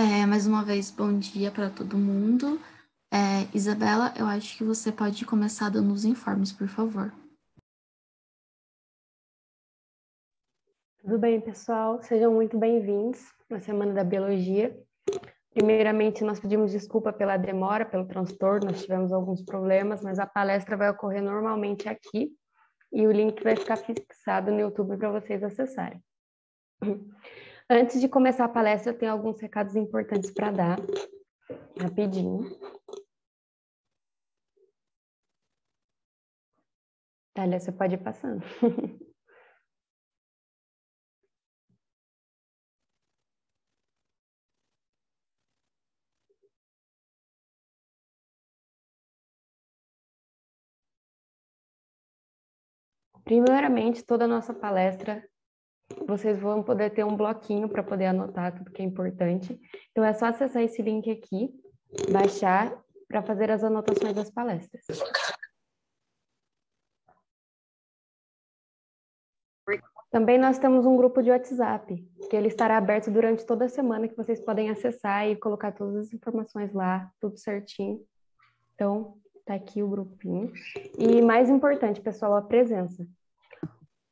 Mais uma vez, bom dia para todo mundo. Isabela, eu acho que você pode começar dando os informes, por favor. Tudo bem, pessoal? Sejam muito bem-vindos na Semana da Biologia. Primeiramente, nós pedimos desculpa pela demora, pelo transtorno, nós tivemos alguns problemas, mas a palestra vai ocorrer normalmente aqui e o link vai ficar fixado no YouTube para vocês acessarem. Antes de começar a palestra, eu tenho alguns recados importantes para dar, rapidinho. Thalia, você pode ir passando. Primeiramente, toda a nossa palestra, vocês vão poder ter um bloquinho para poder anotar tudo que é importante. Então, é só acessar esse link aqui, baixar, para fazer as anotações das palestras. Também nós temos um grupo de WhatsApp, que ele estará aberto durante toda a semana, que vocês podem acessar e colocar todas as informações lá, tudo certinho. Então, tá aqui o grupinho. E mais importante, pessoal, a presença.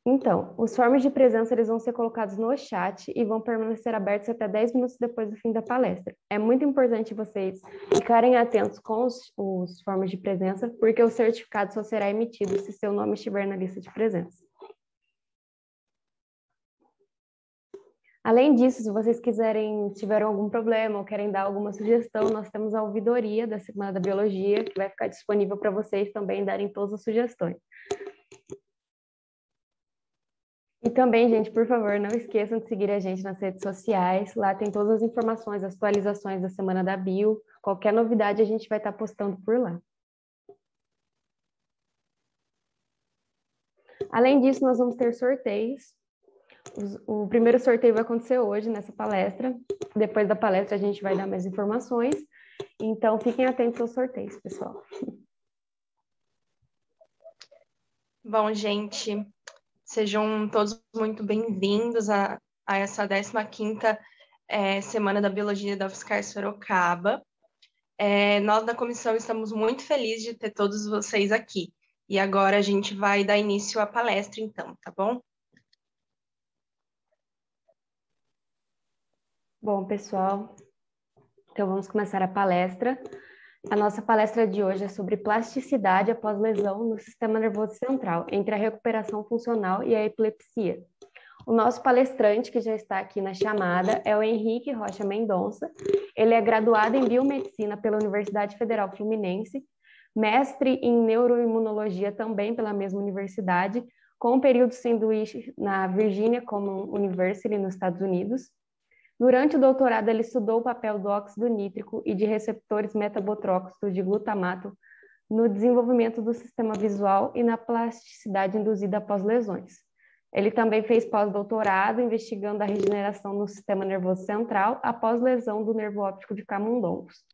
Então, os formas de presença eles vão ser colocados no chat e vão permanecer abertos até 10 minutos depois do fim da palestra. É muito importante vocês ficarem atentos com os formas de presença, porque o certificado só será emitido se seu nome estiver na lista de presença. Além disso, se vocês tiverem algum problema ou querem dar alguma sugestão, nós temos a ouvidoria da Semana da Biologia, que vai ficar disponível para vocês também darem todas as sugestões. E também, gente, por favor, não esqueçam de seguir a gente nas redes sociais. Lá tem todas as informações, as atualizações da Semana da Bio. Qualquer novidade a gente vai estar postando por lá. Além disso, nós vamos ter sorteios. O primeiro sorteio vai acontecer hoje, nessa palestra. Depois da palestra, a gente vai dar mais informações. Então, fiquem atentos aos sorteios, pessoal. Bom, gente, sejam todos muito bem-vindos a essa 15ª Semana da Biologia da UFSCar Sorocaba. Nós da comissão estamos muito felizes de ter todos vocês aqui. E agora a gente vai dar início à palestra, então, tá bom? Bom, pessoal, então vamos começar a palestra. A nossa palestra de hoje é sobre plasticidade após lesão no sistema nervoso central, entre a recuperação funcional e a epilepsia. O nosso palestrante, que já está aqui na chamada, é o Henrique Rocha Mendonça. Ele é graduado em biomedicina pela Universidade Federal Fluminense, mestre em neuroimunologia também pela mesma universidade, com um período sanduíche na Virginia Common University, nos Estados Unidos. Durante o doutorado, ele estudou o papel do óxido nítrico e de receptores metabotróxicos de glutamato no desenvolvimento do sistema visual e na plasticidade induzida após lesões. Ele também fez pós-doutorado investigando a regeneração no sistema nervoso central após lesão do nervo óptico de camundongos.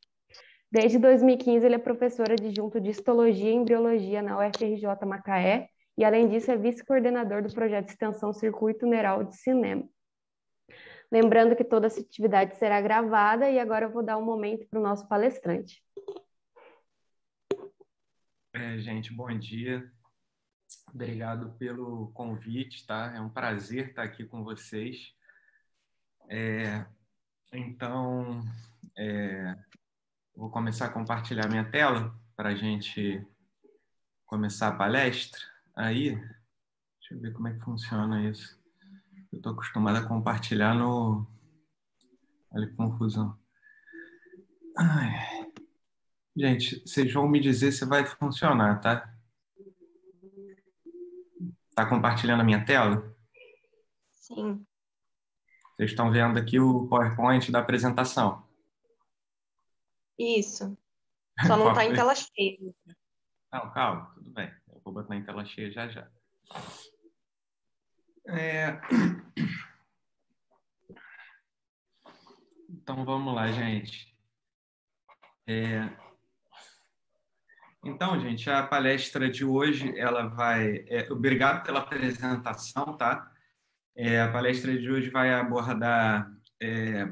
Desde 2015, ele é professor adjunto de histologia e embriologia na UFRJ Macaé e, além disso, é vice-coordenador do projeto de extensão Circuito Neural de Cinema. Lembrando que toda essa atividade será gravada e agora eu vou dar um momento para o nosso palestrante. Gente, bom dia. Obrigado pelo convite, tá? É um prazer estar aqui com vocês. Então, vou começar a compartilhar minha tela para a gente começar a palestra. Aí, deixa eu ver como é que funciona isso. Eu estou acostumado a compartilhar no... Olha que confusão. Ai. Gente, vocês vão me dizer se vai funcionar, tá? Tá compartilhando a minha tela? Sim. Vocês estão vendo aqui o PowerPoint da apresentação? Isso. Só não está em tela cheia. Não, calma, tudo bem. Eu vou botar em tela cheia já já. Então, vamos lá, gente. Então, gente, a palestra de hoje, ela vai... obrigado pela apresentação, tá? A palestra de hoje vai abordar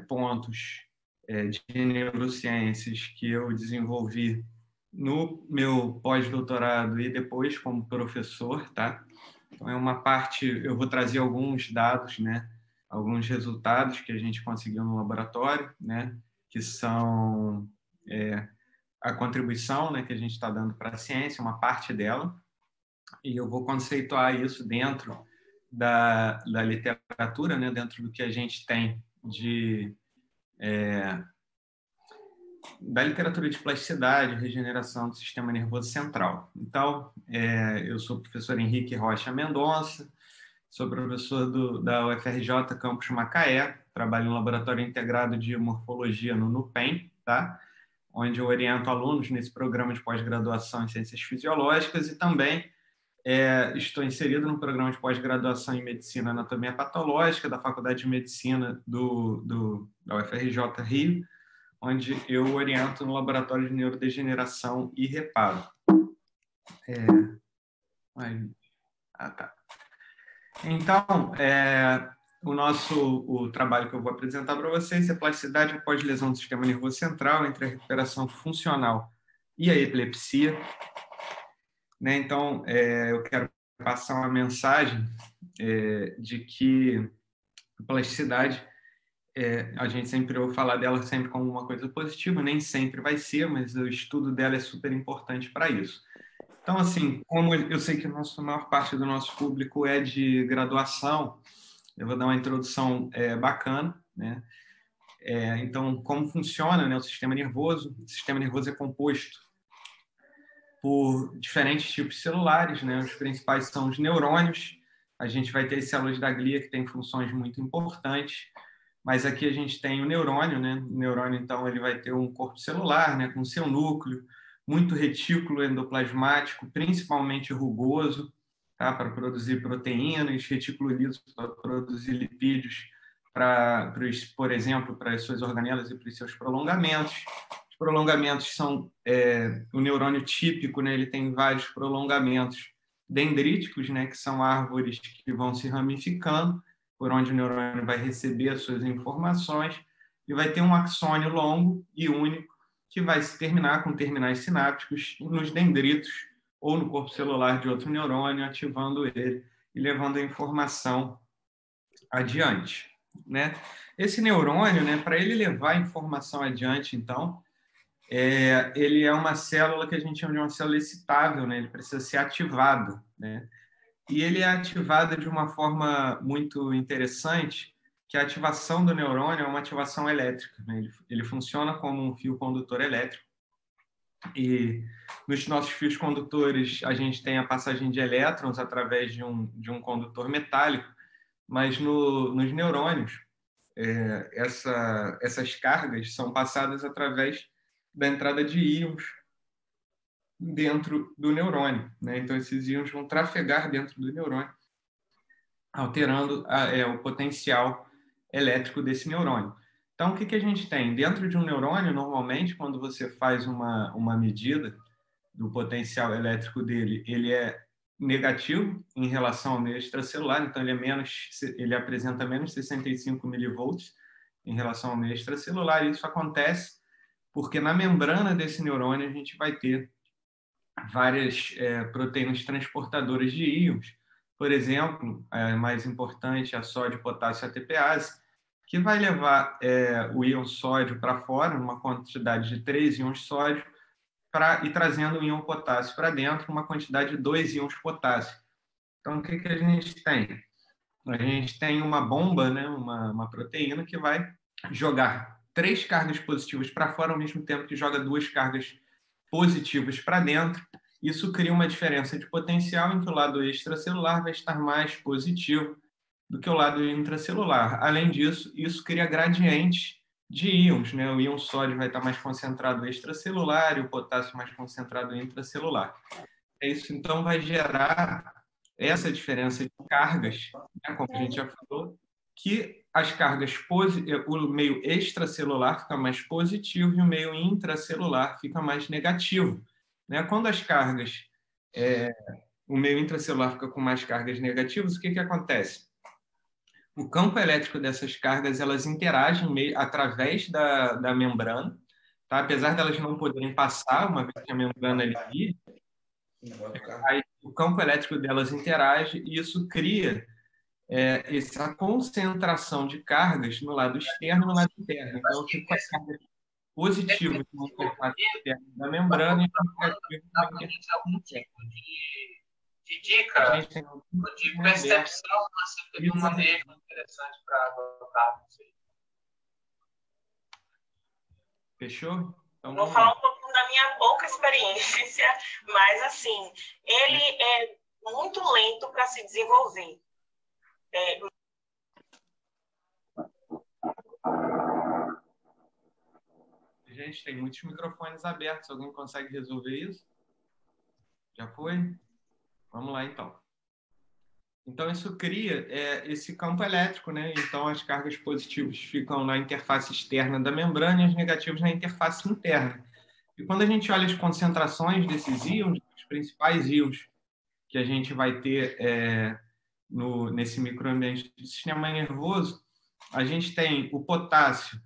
pontos de neurociências que eu desenvolvi no meu pós-doutorado e depois como professor, tá? Então, é uma parte, eu vou trazer alguns dados, né? Alguns resultados que a gente conseguiu no laboratório, né? Que são a contribuição, né, que a gente está dando para a ciência, uma parte dela, e eu vou conceituar isso dentro da literatura, né, dentro do que a gente tem da literatura de plasticidade, regeneração do sistema nervoso central. Então, eu sou o professor Henrique Rocha Mendonça, sou professor da UFRJ Campus Macaé, trabalho no Laboratório Integrado de Morfologia no NUPEM, tá? Onde eu oriento alunos nesse programa de pós-graduação em Ciências Fisiológicas e também estou inserido no programa de pós-graduação em Medicina e Anatomia Patológica da Faculdade de Medicina da UFRJ Rio, onde eu oriento no Laboratório de Neurodegeneração e Reparo. Tá. Então, o trabalho que eu vou apresentar para vocês é plasticidade após lesão do sistema nervoso central entre a recuperação funcional e a epilepsia. Né? Então, eu quero passar uma mensagem de que a plasticidade, a gente sempre ouve falar dela sempre como uma coisa positiva, nem sempre vai ser, mas o estudo dela é super importante para isso. Então, assim, como eu sei que a maior parte do nosso público é de graduação, eu vou dar uma introdução bacana, né? Então, como funciona, né, o sistema nervoso? O sistema nervoso é composto por diferentes tipos celulares, né? Os principais são os neurônios. A gente vai ter as células da glia, que têm funções muito importantes, mas aqui a gente tem o neurônio, né? O neurônio, então, ele vai ter um corpo celular, né, com seu núcleo, muito retículo endoplasmático, principalmente rugoso, tá? Para produzir proteínas, retículo liso para produzir lipídios, por exemplo, para as suas organelas e para os seus prolongamentos. Os prolongamentos são o neurônio típico, né? Ele tem vários prolongamentos dendríticos, né? Que são árvores que vão se ramificando, por onde o neurônio vai receber as suas informações, e vai ter um axônio longo e único, que vai se terminar com terminais sinápticos nos dendritos ou no corpo celular de outro neurônio, ativando ele e levando a informação adiante, né? Esse neurônio, né, para ele levar a informação adiante, então, ele é uma célula que a gente chama de uma célula excitável, né? Ele precisa ser ativado, né? E ele é ativado de uma forma muito interessante, que a ativação do neurônio é uma ativação elétrica, né? Ele funciona como um fio condutor elétrico. E nos nossos fios condutores, a gente tem a passagem de elétrons através de um condutor metálico, mas nos neurônios, essas cargas são passadas através da entrada de íons dentro do neurônio, né? Então, esses íons vão trafegar dentro do neurônio, alterando o potencial elétrico desse neurônio. Então, o que a gente tem? Dentro de um neurônio, normalmente, quando você faz uma medida do potencial elétrico dele, ele é negativo em relação ao meio extracelular, então ele apresenta menos 65 milivolts em relação ao meio extracelular, e isso acontece porque na membrana desse neurônio a gente vai ter várias proteínas transportadoras de íons, por exemplo, a mais importante é a sódio, potássio e ATPase, que vai levar o íon sódio para fora, numa quantidade de 3 íons sódio, e trazendo o íon potássio para dentro, uma quantidade de 2 íons potássio. Então, o que a gente tem? A gente tem uma bomba, né, uma proteína que vai jogar 3 cargas positivas para fora, ao mesmo tempo que joga 2 cargas positivas para dentro. Isso cria uma diferença de potencial em que o lado extracelular vai estar mais positivo do que o lado intracelular. Além disso, isso cria gradientes de íons, né? O íon sódio vai estar mais concentrado extracelular e o potássio mais concentrado intracelular. Isso, então, vai gerar essa diferença de cargas, né? Como a gente já falou, que as cargas, o meio extracelular fica mais positivo e o meio intracelular fica mais negativo, né? Quando as cargas, o meio intracelular fica com mais cargas negativas, o que acontece? o campo elétrico dessas cargas, elas interagem através da membrana, tá? Apesar delas não poderem passar, uma vez que a membrana é livre, o campo elétrico delas interage e isso cria essa concentração de cargas no lado externo e no lado interno. Então, eu fico com as cargas positivas na interface externa da membrana e negativas na interface interna. De dica, A gente tem de percepção, você teve uma manejo interessante para adotar. Fechou? Então, Vou falar um pouco da minha pouca experiência, mas assim, ele é muito lento para se desenvolver. Gente, tem muitos microfones abertos. Alguém consegue resolver isso? Já foi? Vamos lá, então. Então, isso cria esse campo elétrico, né? Então, as cargas positivas ficam na interface externa da membrana e as negativas na interface interna. E quando a gente olha as concentrações desses íons, os principais íons que a gente vai ter nesse microambiente do sistema nervoso, a gente tem o potássio,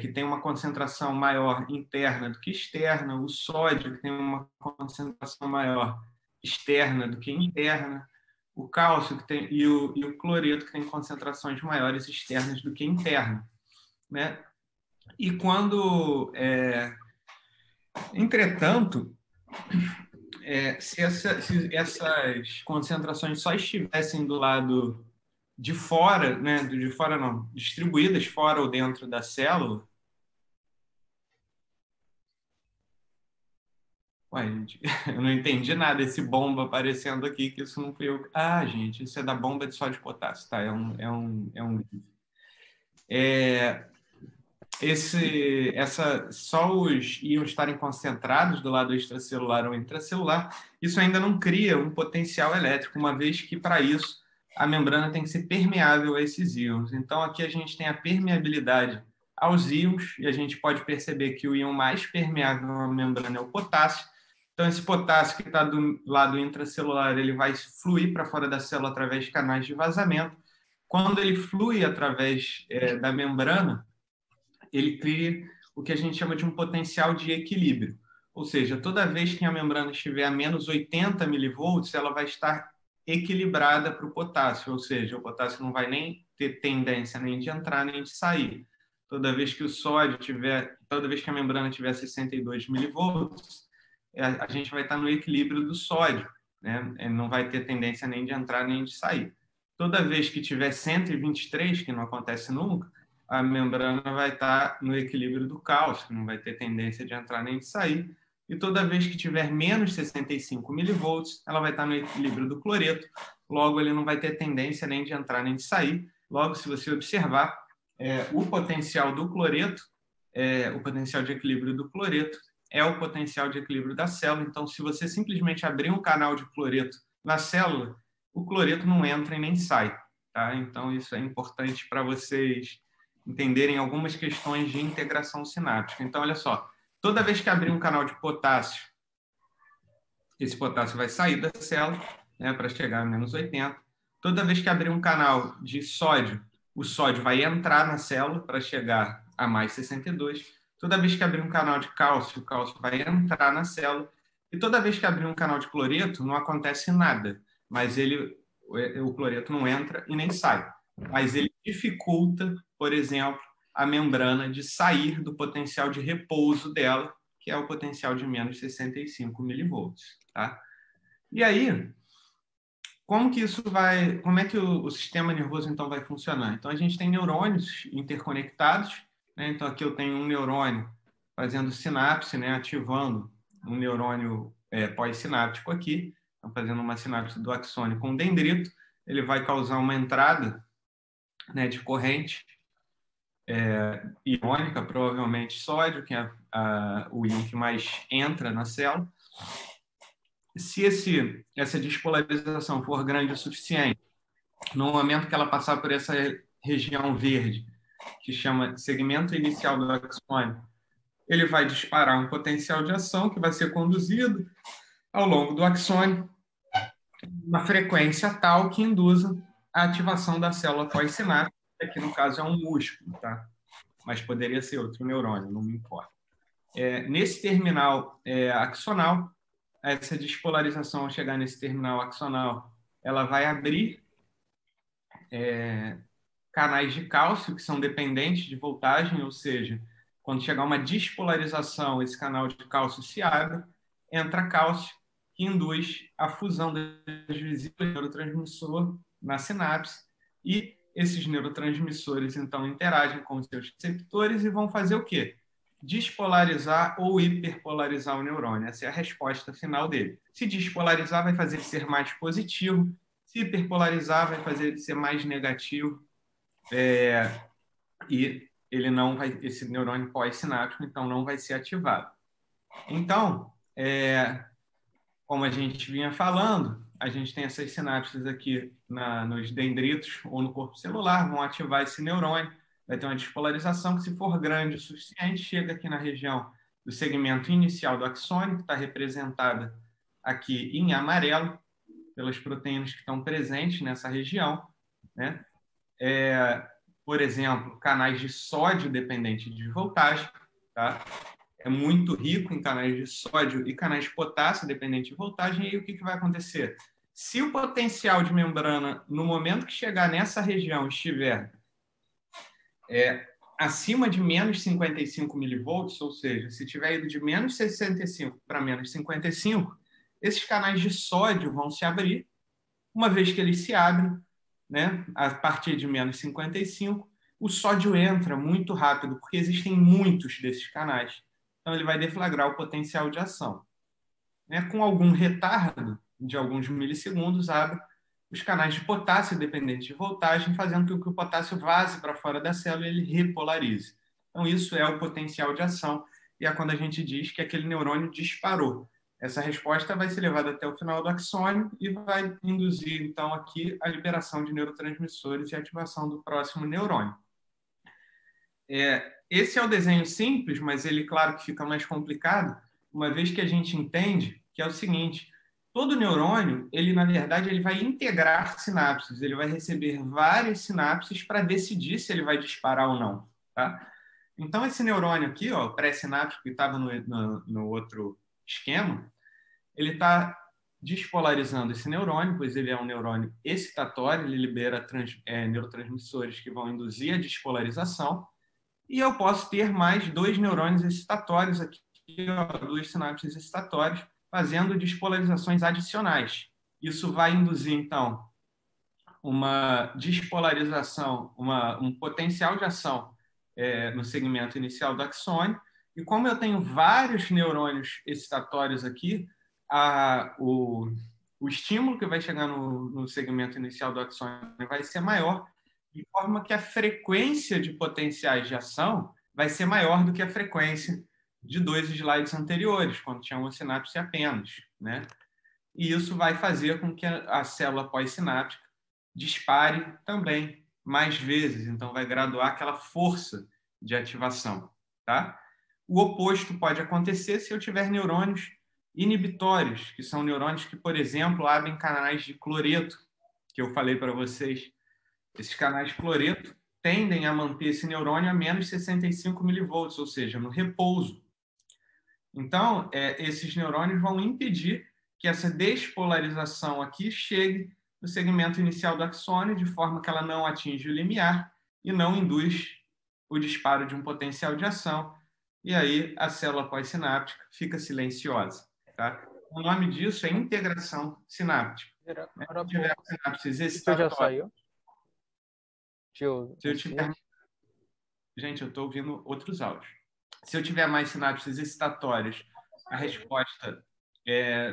que tem uma concentração maior interna do que externa, o sódio, que tem uma concentração maior externa do que interna, o cálcio que tem, e o cloreto, que tem concentrações maiores externas do que internas, né? E quando... entretanto, se essas concentrações só estivessem do lado de fora, né? De fora não, distribuídas fora ou dentro da célula. Ué, gente, eu não entendi nada esse bomba aparecendo aqui, que isso não foi eu. Ah, gente, isso é da bomba de sódio e potássio, tá? Só os íons estarem concentrados do lado extracelular ou intracelular, isso ainda não cria um potencial elétrico, uma vez que, para isso, a membrana tem que ser permeável a esses íons. Então, aqui a gente tem a permeabilidade aos íons, e a gente pode perceber que o íon mais permeável à membrana é o potássio. Então, esse potássio que está do lado intracelular, ele vai fluir para fora da célula através de canais de vazamento. Quando ele flui através da membrana, ele cria o que a gente chama de um potencial de equilíbrio. Ou seja, toda vez que a membrana estiver a menos 80 milivolts, ela vai estar equilibrada para o potássio, ou seja, o potássio não vai nem ter tendência nem de entrar nem de sair. Toda vez que a membrana tiver 62 milivolts, a gente vai estar no equilíbrio do sódio, né? Não vai ter tendência nem de entrar nem de sair. Toda vez que tiver 123, que não acontece nunca, a membrana vai estar no equilíbrio do cálcio, não vai ter tendência de entrar nem de sair. E toda vez que tiver menos 65 milivolts, ela vai estar no equilíbrio do cloreto. Logo, ele não vai ter tendência nem de entrar nem de sair. Logo, se você observar, o potencial do cloreto, o potencial de equilíbrio do cloreto, é o potencial de equilíbrio da célula. Então, se você simplesmente abrir um canal de cloreto na célula, o cloreto não entra e nem sai. Tá? Então, isso é importante para vocês entenderem algumas questões de integração sináptica. Então, olha só, toda vez que abrir um canal de potássio, esse potássio vai sair da célula, né, para chegar a menos 80. Toda vez que abrir um canal de sódio, o sódio vai entrar na célula para chegar a mais 62. Toda vez que abrir um canal de cálcio, o cálcio vai entrar na célula. E toda vez que abrir um canal de cloreto, não acontece nada, mas o cloreto não entra e nem sai. Mas ele dificulta, por exemplo, a membrana de sair do potencial de repouso dela, que é o potencial de menos 65 milivolts. Tá? E aí, como é que o sistema nervoso então vai funcionar? Então, a gente tem neurônios interconectados, né? Então, aqui eu tenho um neurônio fazendo sinapse, né? Ativando um neurônio pós-sináptico aqui, então, fazendo uma sinapse do axônio com dendrito, ele vai causar uma entrada, né, de corrente iônica, provavelmente sódio, que é o íon que mais entra na célula. Se essa despolarização for grande o suficiente, no momento que ela passar por essa região verde, que chama segmento inicial do axônio, ele vai disparar um potencial de ação que vai ser conduzido ao longo do axônio, uma frequência tal que induza a ativação da célula pós-sináptica, que aqui no caso é um músculo, tá? Mas poderia ser outro neurônio, não me importa. Nesse terminal axonal, essa despolarização, ao chegar nesse terminal axonal, ela vai abrir canais de cálcio que são dependentes de voltagem, ou seja, quando chegar uma despolarização, esse canal de cálcio se abre, entra cálcio, que induz a fusão das vesículas do neurotransmissor na sinapse, e esses neurotransmissores, então, interagem com os seus receptores e vão fazer o quê? Despolarizar ou hiperpolarizar o neurônio. Essa é a resposta final dele. Se despolarizar, vai fazer ele ser mais positivo. Se hiperpolarizar, vai fazer ele ser mais negativo. E ele não vai, esse neurônio pós-sináptico, então, não vai ser ativado. Então, como a gente vinha falando, a gente tem essas sinapses aqui nos dendritos ou no corpo celular, vão ativar esse neurônio, vai ter uma despolarização que, se for grande o suficiente, chega aqui na região do segmento inicial do axônio, que está representada aqui em amarelo, pelas proteínas que estão presentes nessa região, né? Por exemplo, canais de sódio dependente de voltagem, tá? É muito rico em canais de sódio e canais de potássio dependente de voltagem. E aí o que vai acontecer? Se o potencial de membrana, no momento que chegar nessa região, estiver acima de menos 55 milivolts, ou seja, se tiver ido de menos 65 para menos 55, esses canais de sódio vão se abrir. Uma vez que eles se abrem, né, a partir de menos 55, o sódio entra muito rápido, porque existem muitos desses canais. Então, ele vai deflagrar o potencial de ação. Com algum retardo de alguns milissegundos, abre os canais de potássio dependentes de voltagem, fazendo com que o potássio vaze para fora da célula e ele repolarize. Então, isso é o potencial de ação, e é quando a gente diz que aquele neurônio disparou. Essa resposta vai ser levada até o final do axônio e vai induzir, então, aqui a liberação de neurotransmissores e a ativação do próximo neurônio. Esse é o desenho simples, mas ele, claro, que fica mais complicado, uma vez que a gente entende que é o seguinte: todo neurônio, ele, na verdade, ele vai integrar sinapses, ele vai receber várias sinapses para decidir se ele vai disparar ou não, tá? Então, esse neurônio aqui, ó, pré-sináptico, que estava no outro esquema, ele está despolarizando esse neurônio, pois ele é um neurônio excitatório, ele libera neurotransmissores que vão induzir a despolarização, e eu posso ter mais 2 neurônios excitatórios aqui, ó, 2 sinapses excitatórias, fazendo despolarizações adicionais. Isso vai induzir, então, uma despolarização, um potencial de ação no segmento inicial do axônio. E como eu tenho vários neurônios excitatórios aqui, o estímulo que vai chegar no segmento inicial do axônio vai ser maior, de forma que a frequência de potenciais de ação vai ser maior do que a frequência de 2 slides anteriores, quando tinha uma sinapse apenas, né? E isso vai fazer com que a célula pós-sináptica dispare também mais vezes, então vai graduar aquela força de ativação, tá? O oposto pode acontecer se eu tiver neurônios inibitórios, que são neurônios que, por exemplo, abrem canais de cloreto, que eu falei para vocês. Esses canais de cloreto tendem a manter esse neurônio a menos 65 milivolts, ou seja, no repouso. Então, esses neurônios vão impedir que essa despolarização aqui chegue no segmento inicial do axônio, de forma que ela não atinge o limiar e não induz o disparo de um potencial de ação. E aí a célula pós-sináptica fica silenciosa, tá? O nome disso é integração sináptica. Se tiver sinapses excitatórias... já saiu? Se eu tiver... Gente, eu estou ouvindo outros áudios. Se eu tiver mais sinapses excitatórias, a resposta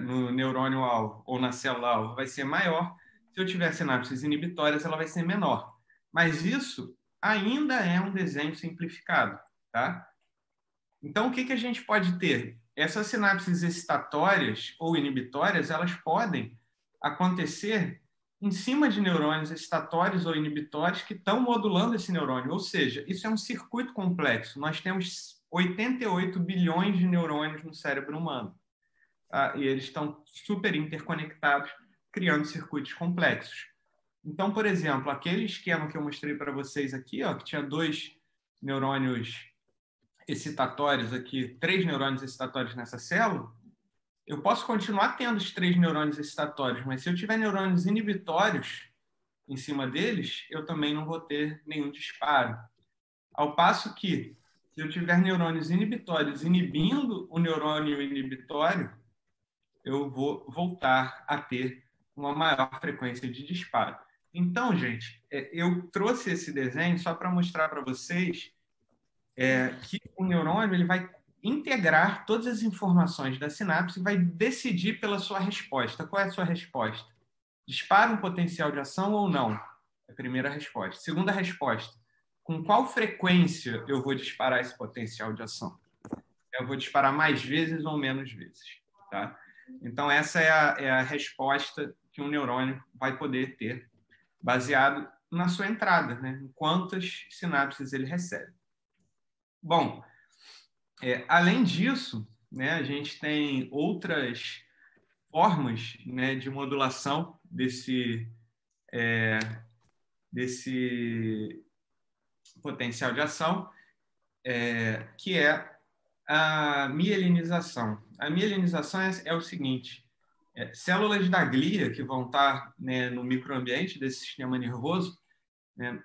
no neurônio-alvo ou na célula-alvo vai ser maior. Se eu tiver sinapses inibitórias, ela vai ser menor. Mas isso ainda é um desenho simplificado, tá? Então, o que a gente pode ter? Essas sinapses excitatórias ou inibitórias, elas podem acontecer em cima de neurônios excitatórios ou inibitórios que estão modulando esse neurônio. Ou seja, isso é um circuito complexo. Nós temos 88 bilhões de neurônios no cérebro humano. Tá? E eles estão super interconectados, criando circuitos complexos. Então, por exemplo, aquele esquema que eu mostrei para vocês aqui, ó, que tinha 2 neurônios excitatórios aqui, 3 neurônios excitatórios nessa célula, eu posso continuar tendo os 3 neurônios excitatórios, mas se eu tiver neurônios inibitórios em cima deles, eu também não vou ter nenhum disparo. Ao passo que, se eu tiver neurônios inibitórios inibindo o neurônio inibitório, eu vou voltar a ter uma maior frequência de disparo. Então, gente, eu trouxe esse desenho só para mostrar para vocês que o neurônio ele vai integrar todas as informações da sinapse e vai decidir pela sua resposta. Qual é a sua resposta? Dispara um potencial de ação ou não? É a primeira resposta. Segunda resposta, com qual frequência eu vou disparar esse potencial de ação? Eu vou disparar mais vezes ou menos vezes, tá? Então, essa é a resposta que um neurônio vai poder ter, baseado na sua entrada, né? Em quantas sinapses ele recebe. Bom, além disso, né, a gente tem outras formas, né, de modulação desse potencial de ação, que é a mielinização. A mielinização é o seguinte: células da glia que vão estar, né, no microambiente desse sistema nervoso, né,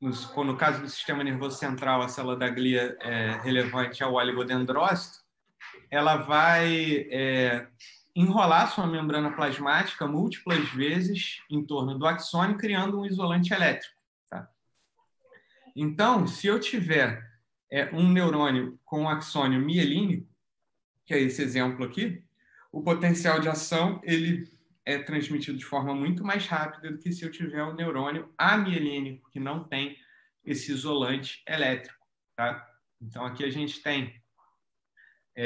no caso do sistema nervoso central, a célula da glia relevante é o oligodendrócito, ela vai enrolar sua membrana plasmática múltiplas vezes em torno do axônio, criando um isolante elétrico. Tá? Então, se eu tiver um neurônio com um axônio mielínico, que é esse exemplo aqui, o potencial de ação ele é transmitido de forma muito mais rápida do que se eu tiver um neurônio amielínico, que não tem esse isolante elétrico. Tá? Então, aqui a gente tem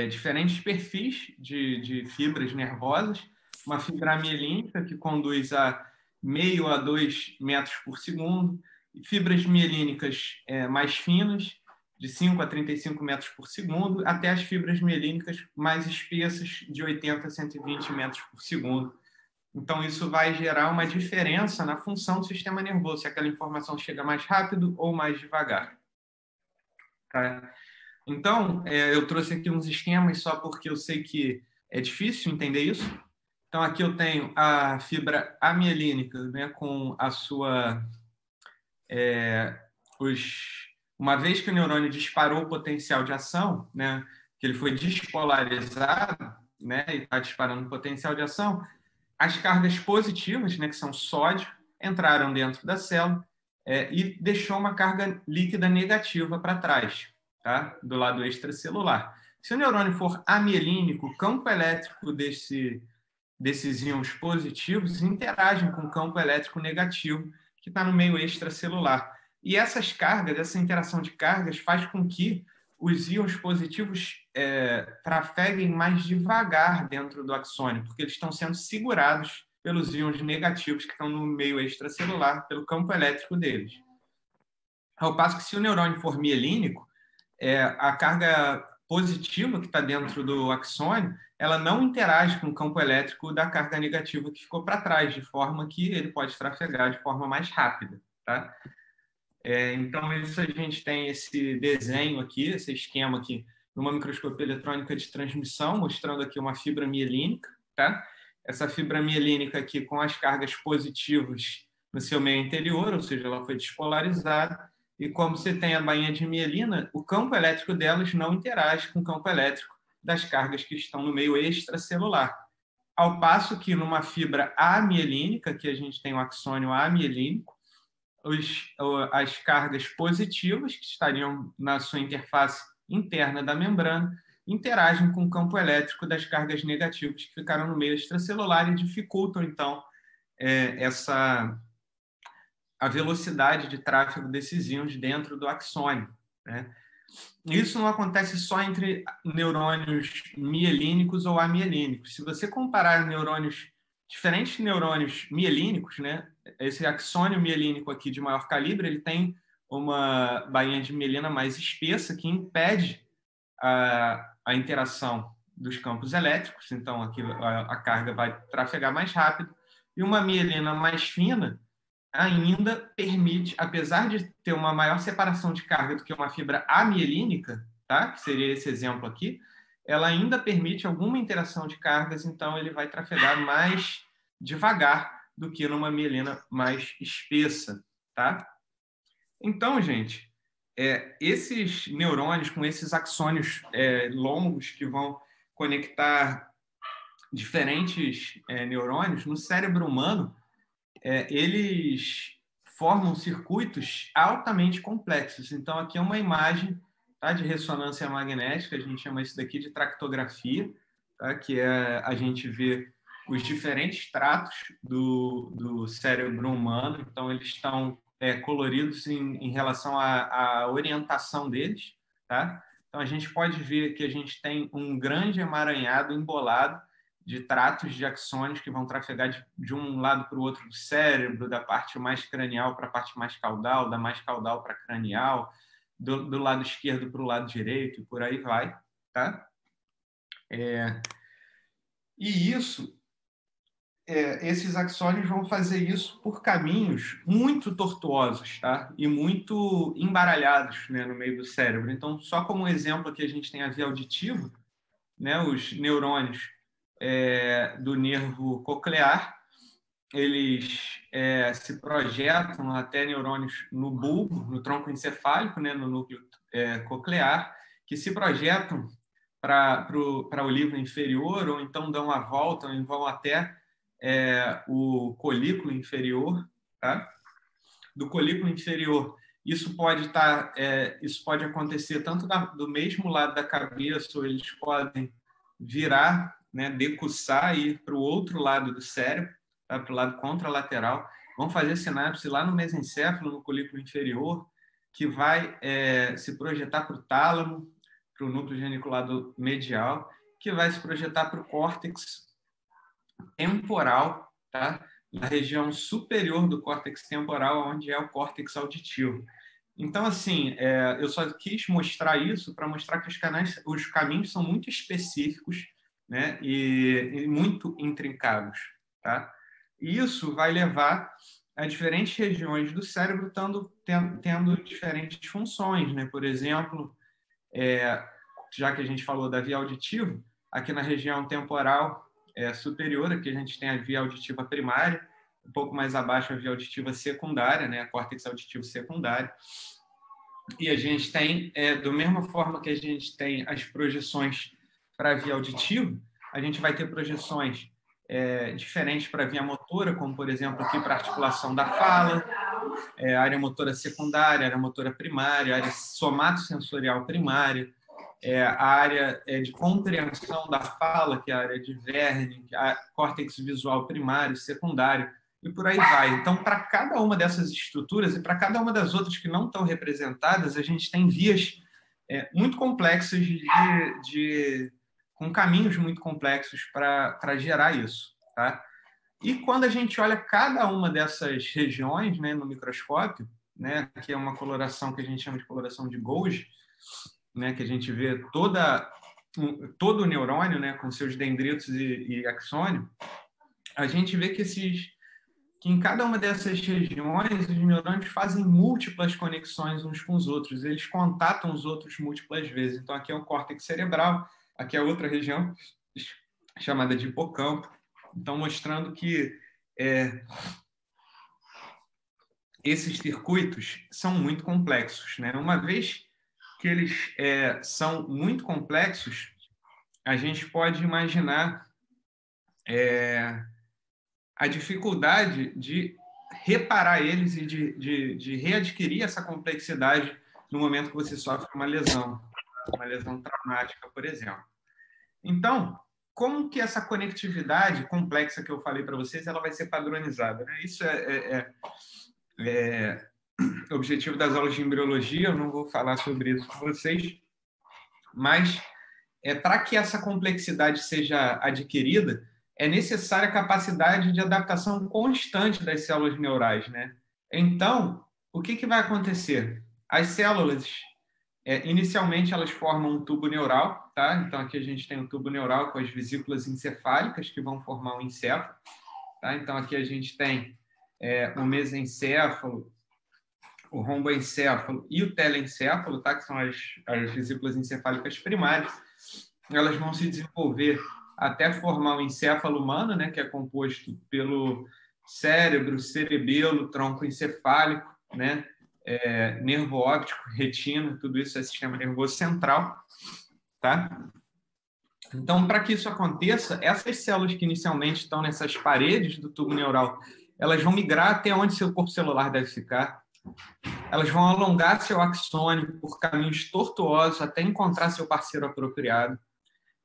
diferentes perfis de fibras nervosas. Uma fibra amielínica, que conduz a 0,5 a 2 metros por segundo, e fibras mielínicas mais finas, de 5 a 35 metros por segundo, até as fibras mielínicas mais espessas, de 80 a 120 metros por segundo. Então, isso vai gerar uma diferença na função do sistema nervoso, se aquela informação chega mais rápido ou mais devagar. Tá? Então, eu trouxe aqui uns esquemas só porque eu sei que é difícil entender isso. Então, aqui eu tenho a fibra amielínica, né, com a sua... uma vez que o neurônio disparou o potencial de ação, né, que ele foi despolarizado, né, e está disparando o potencial de ação, as cargas positivas, né, que são sódio, entraram dentro da célula e deixou uma carga líquida negativa para trás, tá? Do lado extracelular. Se o neurônio for amielínico, o campo elétrico desses íons positivos interagem com o campo elétrico negativo que está no meio extracelular. E essas cargas, essa interação de cargas faz com que os íons positivos trafeguem mais devagar dentro do axônio, porque eles estão sendo segurados pelos íons negativos que estão no meio extracelular, pelo campo elétrico deles. Ao passo que, se o neurônio for mielínico, a carga positiva que está dentro do axônio, ela não interage com o campo elétrico da carga negativa que ficou para trás, de forma que ele pode trafegar de forma mais rápida. Tá? Então, isso a gente tem esse desenho aqui, esse esquema aqui, numa microscopia eletrônica de transmissão, mostrando aqui uma fibra mielínica. Tá? Essa fibra mielínica aqui com as cargas positivas no seu meio interior, ou seja, ela foi despolarizada, e como você tem a bainha de mielina, o campo elétrico delas não interage com o campo elétrico das cargas que estão no meio extracelular. Ao passo que numa fibra amielínica, que a gente tem o axônio amielínico, as cargas positivas, que estariam na sua interface interna da membrana, interagem com o campo elétrico das cargas negativas que ficaram no meio extracelular e dificultam, então, a velocidade de tráfego desses íons dentro do axônio. Né? Isso não acontece só entre neurônios mielínicos ou amielínicos. Se você comparar diferentes neurônios mielínicos, né? Esse axônio mielínico aqui de maior calibre, ele tem uma bainha de mielina mais espessa que impede a interação dos campos elétricos, então aqui a carga vai trafegar mais rápido, e uma mielina mais fina ainda permite, apesar de ter uma maior separação de carga do que uma fibra amielínica, tá? Que seria esse exemplo aqui, ela ainda permite alguma interação de cargas, então ele vai trafegar mais devagar do que numa mielina mais espessa, tá? Então, gente, esses neurônios com esses axônios longos que vão conectar diferentes neurônios no cérebro humano, eles formam circuitos altamente complexos. Então, aqui é uma imagem, tá, de ressonância magnética, a gente chama isso daqui de tractografia, tá, que é a gente vê os diferentes tratos do cérebro humano. Então, eles estão coloridos em relação à orientação deles. Tá? Então, a gente pode ver que a gente tem um grande emaranhado embolado de tratos de axônios que vão trafegar de um lado para o outro do cérebro, da parte mais cranial para a parte mais caudal, da mais caudal para a cranial, do lado esquerdo para o lado direito, e por aí vai. Tá? E isso, esses axônios vão fazer isso por caminhos muito tortuosos, tá? E muito embaralhados, né, no meio do cérebro. Então, só como exemplo aqui, a gente tem a via auditiva, né, os neurônios do nervo coclear, eles se projetam até neurônios no bulbo, no tronco encefálico, né, no núcleo coclear, que se projetam para o livro inferior, ou então dão a volta, ou vão até o colículo inferior, tá? Do colículo inferior, isso pode acontecer tanto do mesmo lado da cabeça, ou eles podem virar, né, decussar e ir para o outro lado do cérebro, tá? Para o lado contralateral, vão fazer sinapse lá no mesencéfalo, no colículo inferior, que vai se projetar para o tálamo, para o núcleo geniculado medial, que vai se projetar para o córtex temporal, tá? Na região superior do córtex temporal, onde é o córtex auditivo. Então, assim, eu só quis mostrar isso para mostrar que os caminhos são muito específicos, né? E muito intrincados, tá? E isso vai levar a diferentes regiões do cérebro tendo diferentes funções, né? Por exemplo, já que a gente falou da via auditiva, aqui na região temporal superior, aqui a gente tem a via auditiva primária, um pouco mais abaixo a via auditiva secundária, né, a córtex auditivo secundário. E a gente tem, da mesma forma que a gente tem as projeções para a via auditiva, a gente vai ter projeções diferentes para a via motora, como, por exemplo, aqui para a articulação da fala, área motora secundária, área motora primária, área somatosensorial primária, a área de compreensão da fala, que é a área de Wernicke, a córtex visual primário, secundário, e por aí vai. Então, para cada uma dessas estruturas e para cada uma das outras que não estão representadas, a gente tem vias muito complexas com caminhos muito complexos para gerar isso, tá? E quando a gente olha cada uma dessas regiões, né, no microscópio, né, que é uma coloração que a gente chama de coloração de Golgi, né, que a gente vê todo o neurônio, né, com seus dendritos e axônio, a gente vê que em cada uma dessas regiões os neurônios fazem múltiplas conexões uns com os outros, eles contatam os outros múltiplas vezes. Então, aqui é o córtex cerebral, aqui é outra região chamada de hipocampo. Então, mostrando que esses circuitos são muito complexos, né? Uma vez que eles são muito complexos, a gente pode imaginar a dificuldade de reparar eles e de readquirir essa complexidade no momento que você sofre uma lesão traumática, por exemplo. Então, como que essa conectividade complexa que eu falei para vocês, ela vai ser padronizada, né? Isso é objetivo das aulas de embriologia, eu não vou falar sobre isso com vocês, mas para que essa complexidade seja adquirida, é necessária a capacidade de adaptação constante das células neurais, né? Então, o que vai acontecer? As células, inicialmente, elas formam um tubo neural, tá? Então, aqui a gente tem um tubo neural com as vesículas encefálicas que vão formar um encéfalo, tá? Então, aqui a gente tem o mesencéfalo, o romboencéfalo e o telencéfalo, tá? Que são as vesículas encefálicas primárias, elas vão se desenvolver até formar o encéfalo humano, né? Que é composto pelo cérebro, cerebelo, tronco encefálico, né? Nervo óptico, retina, tudo isso é sistema nervoso central, tá? Então, para que isso aconteça, essas células que inicialmente estão nessas paredes do tubo neural, elas vão migrar até onde seu corpo celular deve ficar. Elas vão alongar seu axônio por caminhos tortuosos até encontrar seu parceiro apropriado.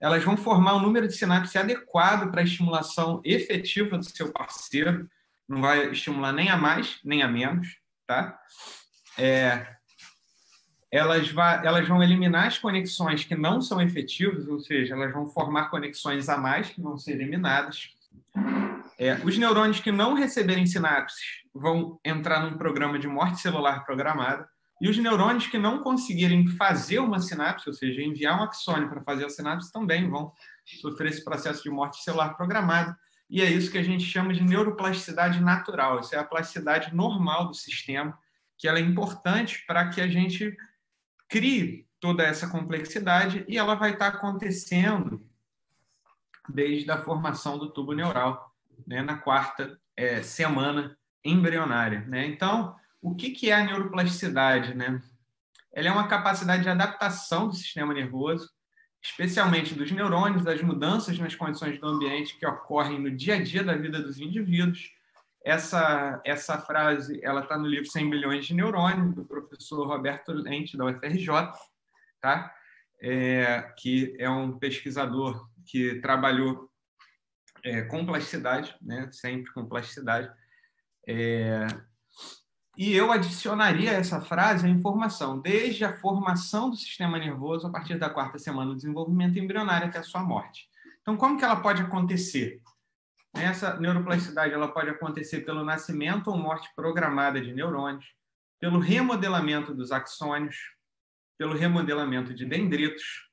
Elas vão formar um número de sinapses adequado para a estimulação efetiva do seu parceiro. Não vai estimular nem a mais, nem a menos, tá? Elas vão eliminar as conexões que não são efetivas, ou seja, elas vão formar conexões a mais que vão ser eliminadas. Os neurônios que não receberem sinapses vão entrar num programa de morte celular programada, e os neurônios que não conseguirem fazer uma sinapse, ou seja, enviar um axônio para fazer a sinapse, também vão sofrer esse processo de morte celular programada. E é isso que a gente chama de neuroplasticidade natural. Isso é a plasticidade normal do sistema, que ela é importante para que a gente crie toda essa complexidade, e ela vai estar acontecendo desde a formação do tubo neural, né, na quarta semana embrionária, né? Então, o que é a neuroplasticidade, né? Ela é uma capacidade de adaptação do sistema nervoso, especialmente dos neurônios, das mudanças nas condições do ambiente que ocorrem no dia a dia da vida dos indivíduos. Essa frase ela está no livro 100 bilhões de neurônios, do professor Roberto Lente, da UFRJ, tá? Que é um pesquisador que trabalhou com plasticidade, né? Sempre com plasticidade. E eu adicionaria a essa frase a informação desde a formação do sistema nervoso a partir da quarta semana do desenvolvimento embrionário até a sua morte. Então, como que ela pode acontecer? Essa neuroplasticidade ela pode acontecer pelo nascimento ou morte programada de neurônios, pelo remodelamento dos axônios, pelo remodelamento de dendritos,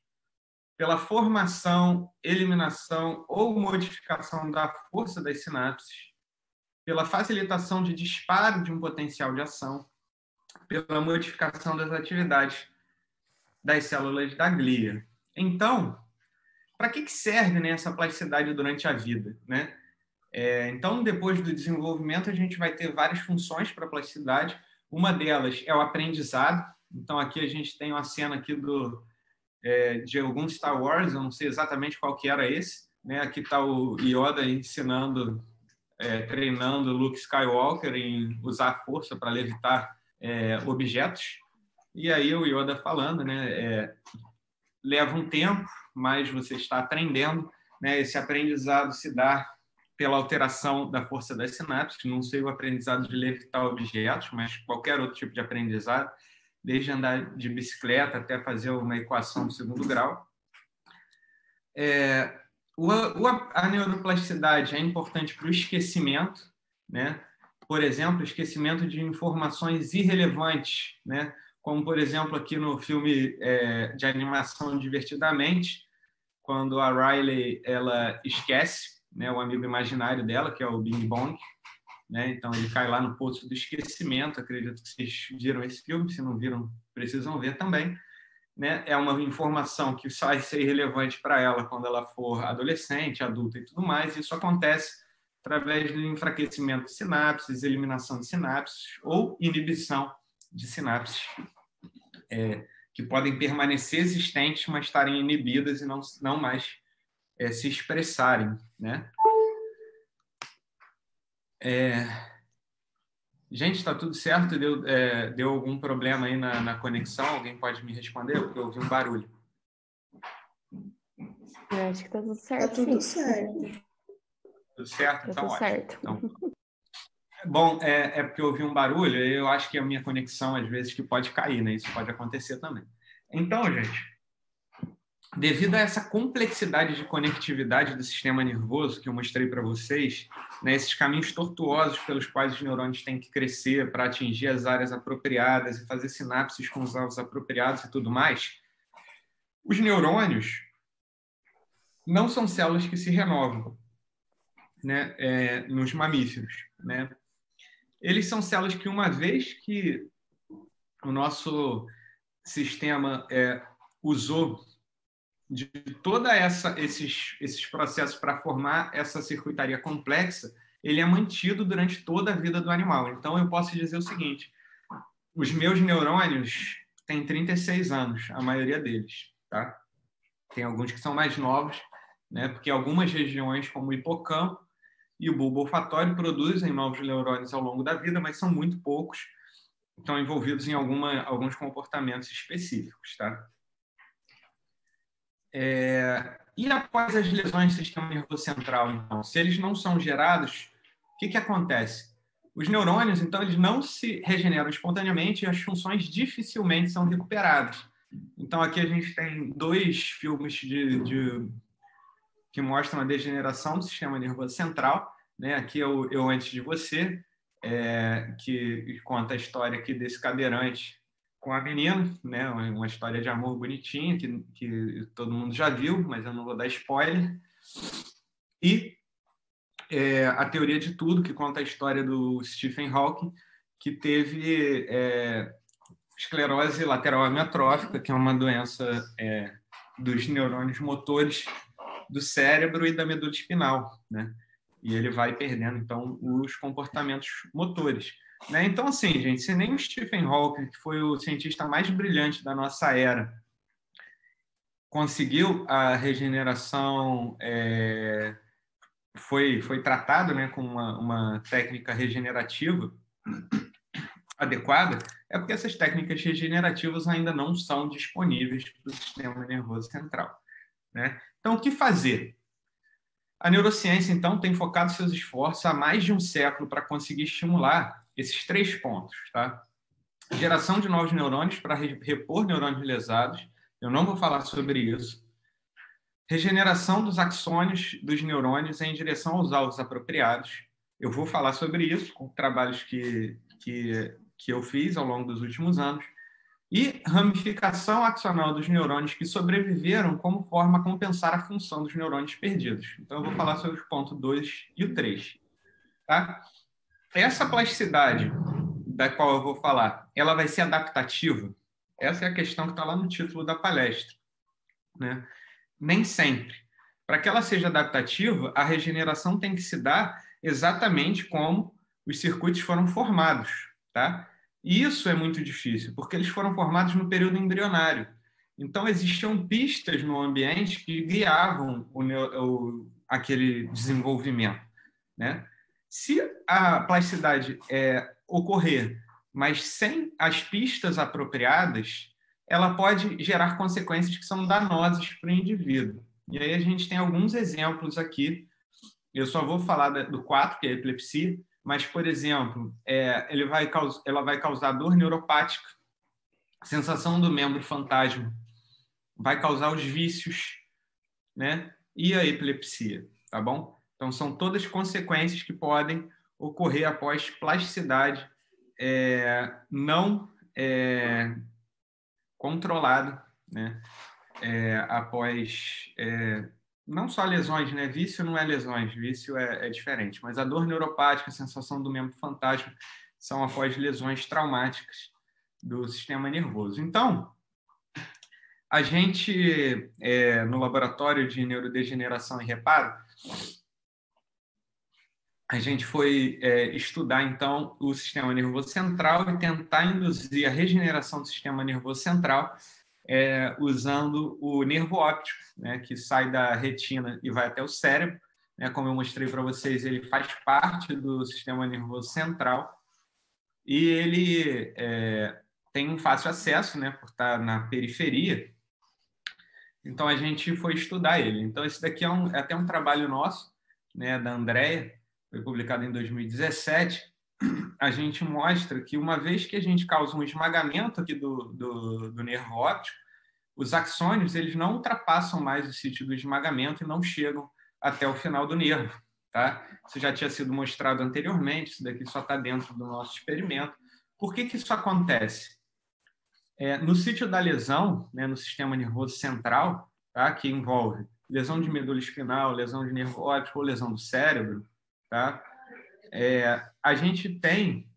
pela formação, eliminação ou modificação da força das sinapses, pela facilitação de disparo de um potencial de ação, pela modificação das atividades das células da glia. Então, para que serve, né, essa plasticidade durante a vida, né? Então, depois do desenvolvimento, a gente vai ter várias funções para a plasticidade. Uma delas é o aprendizado. Então, aqui a gente tem uma cena aqui de algum Star Wars, eu não sei exatamente qual que era esse, né? Aqui está o Yoda ensinando, treinando Luke Skywalker em usar a força para levitar objetos. E aí o Yoda falando, né? Leva um tempo, mas você está aprendendo, né? Esse aprendizado se dá pela alteração da força das sinapses, não sei o aprendizado de levitar objetos, mas qualquer outro tipo de aprendizado, desde andar de bicicleta até fazer uma equação de segundo grau. A neuroplasticidade é importante para o esquecimento, né? Por exemplo, esquecimento de informações irrelevantes, né? Como, por exemplo, aqui no filme de animação Divertidamente, quando a Riley ela esquece, né, o amigo imaginário dela, que é o Bing Bong, né? Então ele cai lá no poço do esquecimento. Acredito que vocês viram esse filme, se não viram, precisam ver também, né? É uma informação que vai ser irrelevante para ela quando ela for adolescente, adulta e tudo mais. Isso acontece através do enfraquecimento de sinapses, eliminação de sinapses ou inibição de sinapses que podem permanecer existentes, mas estarem inibidas e não mais se expressarem, né? Gente, está tudo certo? Deu algum problema aí na conexão? Alguém pode me responder? Porque eu ouvi um barulho. Eu acho que está tudo certo. Está tudo certo. Tudo certo? Então, tudo certo. Então, bom, porque eu ouvi um barulho, eu acho que é a minha conexão, às vezes, que pode cair, né? Isso pode acontecer também. Então, gente, devido a essa complexidade de conectividade do sistema nervoso que eu mostrei para vocês, né, esses caminhos tortuosos pelos quais os neurônios têm que crescer para atingir as áreas apropriadas e fazer sinapses com os alvos apropriados e tudo mais, os neurônios não são células que se renovam, né, nos mamíferos, né? Eles são células que, uma vez que o nosso sistema usou de toda esses processos para formar essa circuitaria complexa, ele é mantido durante toda a vida do animal. Então, eu posso dizer o seguinte: os meus neurônios têm 36 anos, a maioria deles, tá? Tem alguns que são mais novos, né? Porque algumas regiões, como o hipocampo e o bulbo olfatório, produzem novos neurônios ao longo da vida, mas são muito poucos, estão envolvidos em alguns comportamentos específicos, tá? E após as lesões do sistema nervoso central, então, se eles não são gerados, o que acontece? Os neurônios, então, eles não se regeneram espontaneamente e as funções dificilmente são recuperadas. Então, aqui a gente tem 2 filmes que mostram a degeneração do sistema nervoso central, né? Aqui é o Eu Antes de Você, que conta a história aqui desse cadeirante com a menina, né? Uma história de amor bonitinha que todo mundo já viu, mas eu não vou dar spoiler. E A Teoria de Tudo, que conta a história do Stephen Hawking, que teve esclerose lateral amiotrófica, que é uma doença dos neurônios motores do cérebro e da medula espinal, né? E ele vai perdendo, então, os comportamentos motores, né? Então, assim, gente, se nem o Stephen Hawking, que foi o cientista mais brilhante da nossa era, conseguiu a regeneração, foi tratado, né, com uma técnica regenerativa adequada, é porque essas técnicas regenerativas ainda não são disponíveis para o sistema nervoso central, né? Então, o que fazer? A neurociência, então, tem focado seus esforços há mais de um século para conseguir estimular esses 3 pontos, tá? Geração de novos neurônios para repor neurônios lesados, eu não vou falar sobre isso. Regeneração dos axônios dos neurônios em direção aos alvos apropriados, eu vou falar sobre isso com trabalhos que eu fiz ao longo dos últimos anos. E ramificação axonal dos neurônios que sobreviveram como forma a compensar a função dos neurônios perdidos. Então, eu vou falar sobre os pontos 2 e o 3. Tá? Essa plasticidade da qual eu vou falar, ela vai ser adaptativa? Essa é a questão que está lá no título da palestra, né? Nem sempre. Para que ela seja adaptativa, a regeneração tem que se dar exatamente como os circuitos foram formados, tá? E isso é muito difícil, porque eles foram formados no período embrionário. Então, existiam pistas no ambiente que guiavam aquele desenvolvimento, né? Se a plasticidade ocorrer, mas sem as pistas apropriadas, ela pode gerar consequências que são danosas para o indivíduo. E aí a gente tem alguns exemplos aqui. Eu só vou falar do 4, que é a epilepsia, mas, por exemplo, ela vai causar dor neuropática, sensação do membro fantasma, vai causar os vícios, né? E a epilepsia, tá bom? Então, são todas consequências que podem ocorrer após plasticidade não controlada, né? Após... não só lesões, né? Vício não é lesões, vício é diferente, mas a dor neuropática, a sensação do membro fantasma são após lesões traumáticas do sistema nervoso. Então, a gente, no laboratório de neurodegeneração e reparo, a gente foi estudar, então, o sistema nervoso central e tentar induzir a regeneração do sistema nervoso central usando o nervo óptico, né, que sai da retina e vai até o cérebro. Né, como eu mostrei para vocês, ele faz parte do sistema nervoso central e ele tem um fácil acesso, né, por estar na periferia. Então, a gente foi estudar ele. Então, esse daqui é até um trabalho nosso, né, da Andrea, foi publicado em 2017. A gente mostra que, uma vez que a gente causa um esmagamento aqui do nervo óptico, os axônios eles não ultrapassam mais o sítio do esmagamento e não chegam até o final do nervo. Tá? Isso já tinha sido mostrado anteriormente, isso daqui só está dentro do nosso experimento. Por que isso acontece? No sítio da lesão, né, no sistema nervoso central, tá, que envolve lesão de medula espinal, lesão de nervo óptico ou lesão do cérebro, tá? A gente tem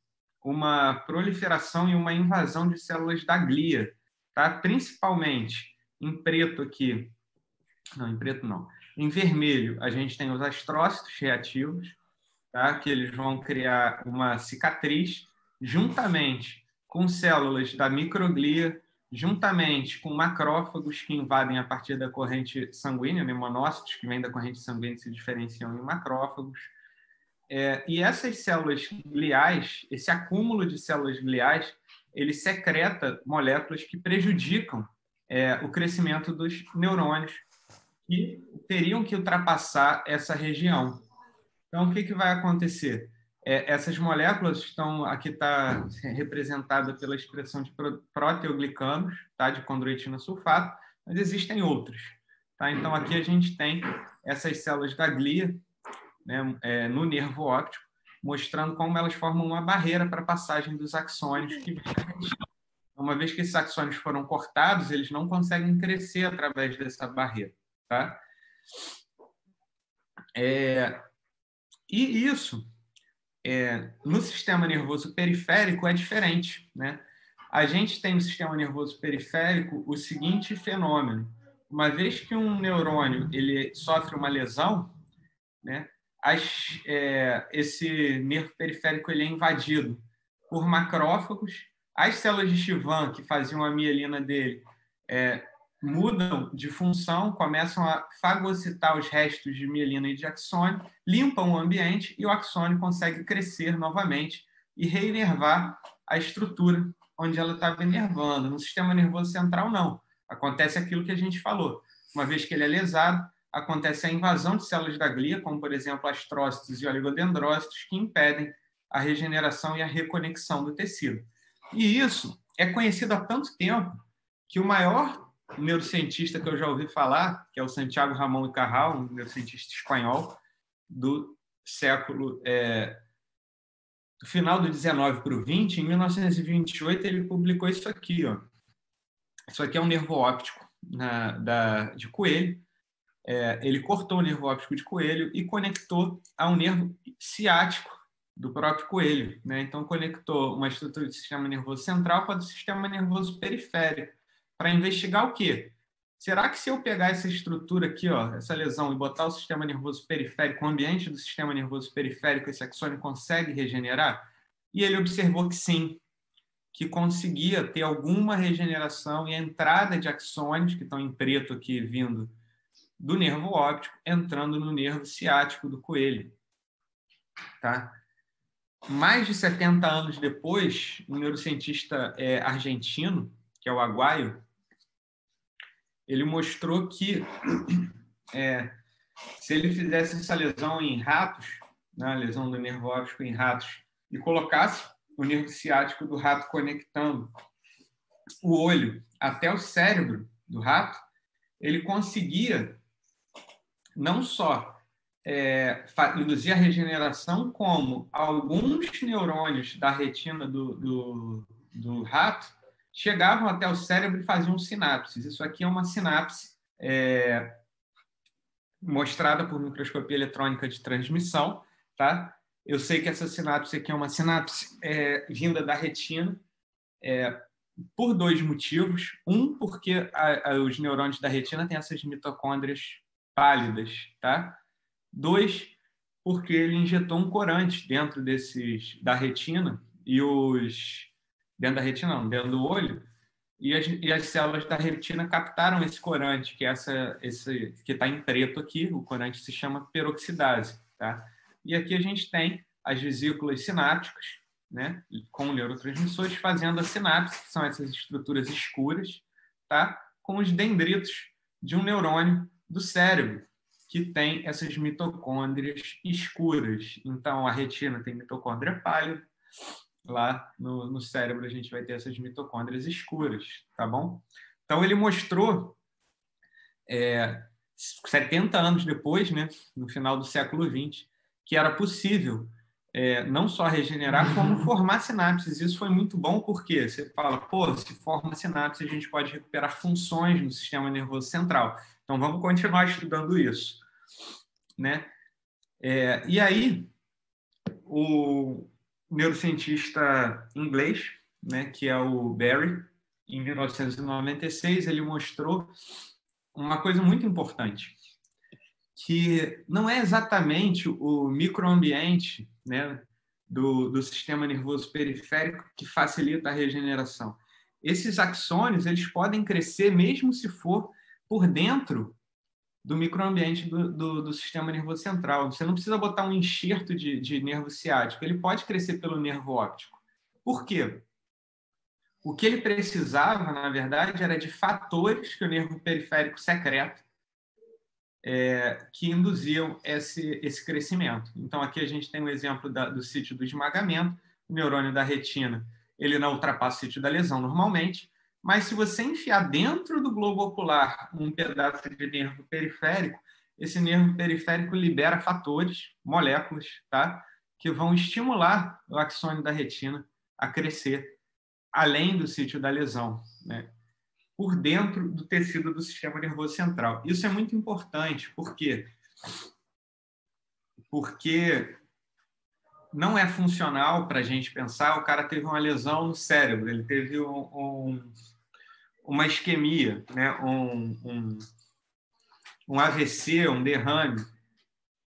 uma proliferação e uma invasão de células da glia, tá? Principalmente em preto aqui, não, em preto não, em vermelho a gente tem os astrócitos reativos, tá? Que eles vão criar uma cicatriz juntamente com células da microglia, juntamente com macrófagos que invadem a partir da corrente sanguínea, né? Monócitos que vêm da corrente sanguínea se diferenciam em macrófagos. E essas células gliais, esse acúmulo de células gliais, ele secreta moléculas que prejudicam o crescimento dos neurônios que teriam que ultrapassar essa região. Então, o que vai acontecer? Essas moléculas estão, aqui está representada pela expressão de proteoglicanos, tá? De condroitina sulfato, mas existem outros. Tá? Então, aqui a gente tem essas células da glia, né, no nervo óptico, mostrando como elas formam uma barreira para a passagem dos axônios que vêm da retina. Uma vez que esses axônios foram cortados, eles não conseguem crescer através dessa barreira. Tá? E isso, no sistema nervoso periférico, é diferente. Né? A gente tem no sistema nervoso periférico o seguinte fenômeno. Uma vez que um neurônio ele sofre uma lesão, né, esse nervo periférico ele é invadido por macrófagos. As células de Schwann, que faziam a mielina dele, mudam de função, começam a fagocitar os restos de mielina e de axônio, limpam o ambiente e o axônio consegue crescer novamente e reinervar a estrutura onde ela estava inervando. No sistema nervoso central, não. Acontece aquilo que a gente falou. Uma vez que ele é lesado, acontece a invasão de células da glia, como, por exemplo, astrócitos e oligodendrócitos, que impedem a regeneração e a reconexão do tecido. E isso é conhecido há tanto tempo que o maior neurocientista que eu já ouvi falar, que é o Santiago Ramón y Cajal, um neurocientista espanhol do século do final do 19 para o 20, em 1928 ele publicou isso aqui. Ó. Isso aqui é um nervo óptico de coelho. Ele cortou o nervo óptico de coelho e conectou a um nervo ciático do próprio coelho. Né? Então, conectou uma estrutura do sistema nervoso central com a do sistema nervoso periférico, para investigar o quê? Será que se eu pegar essa estrutura aqui, ó, essa lesão, e botar o sistema nervoso periférico, o ambiente do sistema nervoso periférico, esse axônio consegue regenerar? E ele observou que sim, que conseguia ter alguma regeneração e a entrada de axônios, que estão em preto aqui, vindo do nervo óptico, entrando no nervo ciático do coelho. Tá? Mais de 70 anos depois, um neurocientista argentino, que é o Aguayo, ele mostrou que se ele fizesse essa lesão em ratos, né, a lesão do nervo óptico em ratos, e colocasse o nervo ciático do rato conectando o olho até o cérebro do rato, ele conseguia não só induzir a regeneração, como alguns neurônios da retina do rato chegavam até o cérebro e faziam sinapses. Isso aqui é uma sinapse mostrada por microscopia eletrônica de transmissão. Tá? Eu sei que essa sinapse aqui é uma sinapse vinda da retina por dois motivos. Um, porque os neurônios da retina têm essas mitocôndrias pálidas. Tá? Dois, porque ele injetou um corante dentro da retina e dentro da retina não, dentro do olho, e as células da retina captaram esse corante, que que está em preto aqui. O corante se chama peroxidase. Tá? E aqui a gente tem as vesículas sinápticas, né, com neurotransmissores fazendo a sinapse, que são essas estruturas escuras, tá, com os dendritos de um neurônio do cérebro, que tem essas mitocôndrias escuras. Então, a retina tem mitocôndria pálida, lá no cérebro a gente vai ter essas mitocôndrias escuras, tá bom? Então, ele mostrou, 70 anos depois, né, no final do século XX, que era possível não só regenerar, como formar sinapses. Isso foi muito bom, porque você fala, se forma sinapse, a gente pode recuperar funções no sistema nervoso central. Então, vamos continuar estudando isso. Né? E aí, neurocientista inglês, né, que é o Berry. Em 1996, ele mostrou uma coisa muito importante, que não é exatamente o microambiente, né, do sistema nervoso periférico que facilita a regeneração. Esses axônios, eles podem crescer mesmo se for por dentro do microambiente do sistema nervoso central. Você não precisa botar um enxerto de nervo ciático, ele pode crescer pelo nervo óptico. Por quê? O que ele precisava, na verdade, era de fatores que o nervo periférico secreta, que induziam esse crescimento. Então, aqui a gente tem um exemplo do sítio do esmagamento. O neurônio da retina, ele não ultrapassa o sítio da lesão normalmente, mas se você enfiar dentro do globo ocular um pedaço de nervo periférico, esse nervo periférico libera fatores, moléculas, tá? Que vão estimular o axônio da retina a crescer além do sítio da lesão, né? Por dentro do tecido do sistema nervoso central. Isso é muito importante, por quê? Porque não é funcional para a gente pensar, o cara teve uma lesão no cérebro, ele teve uma isquemia, né? um AVC, um derrame.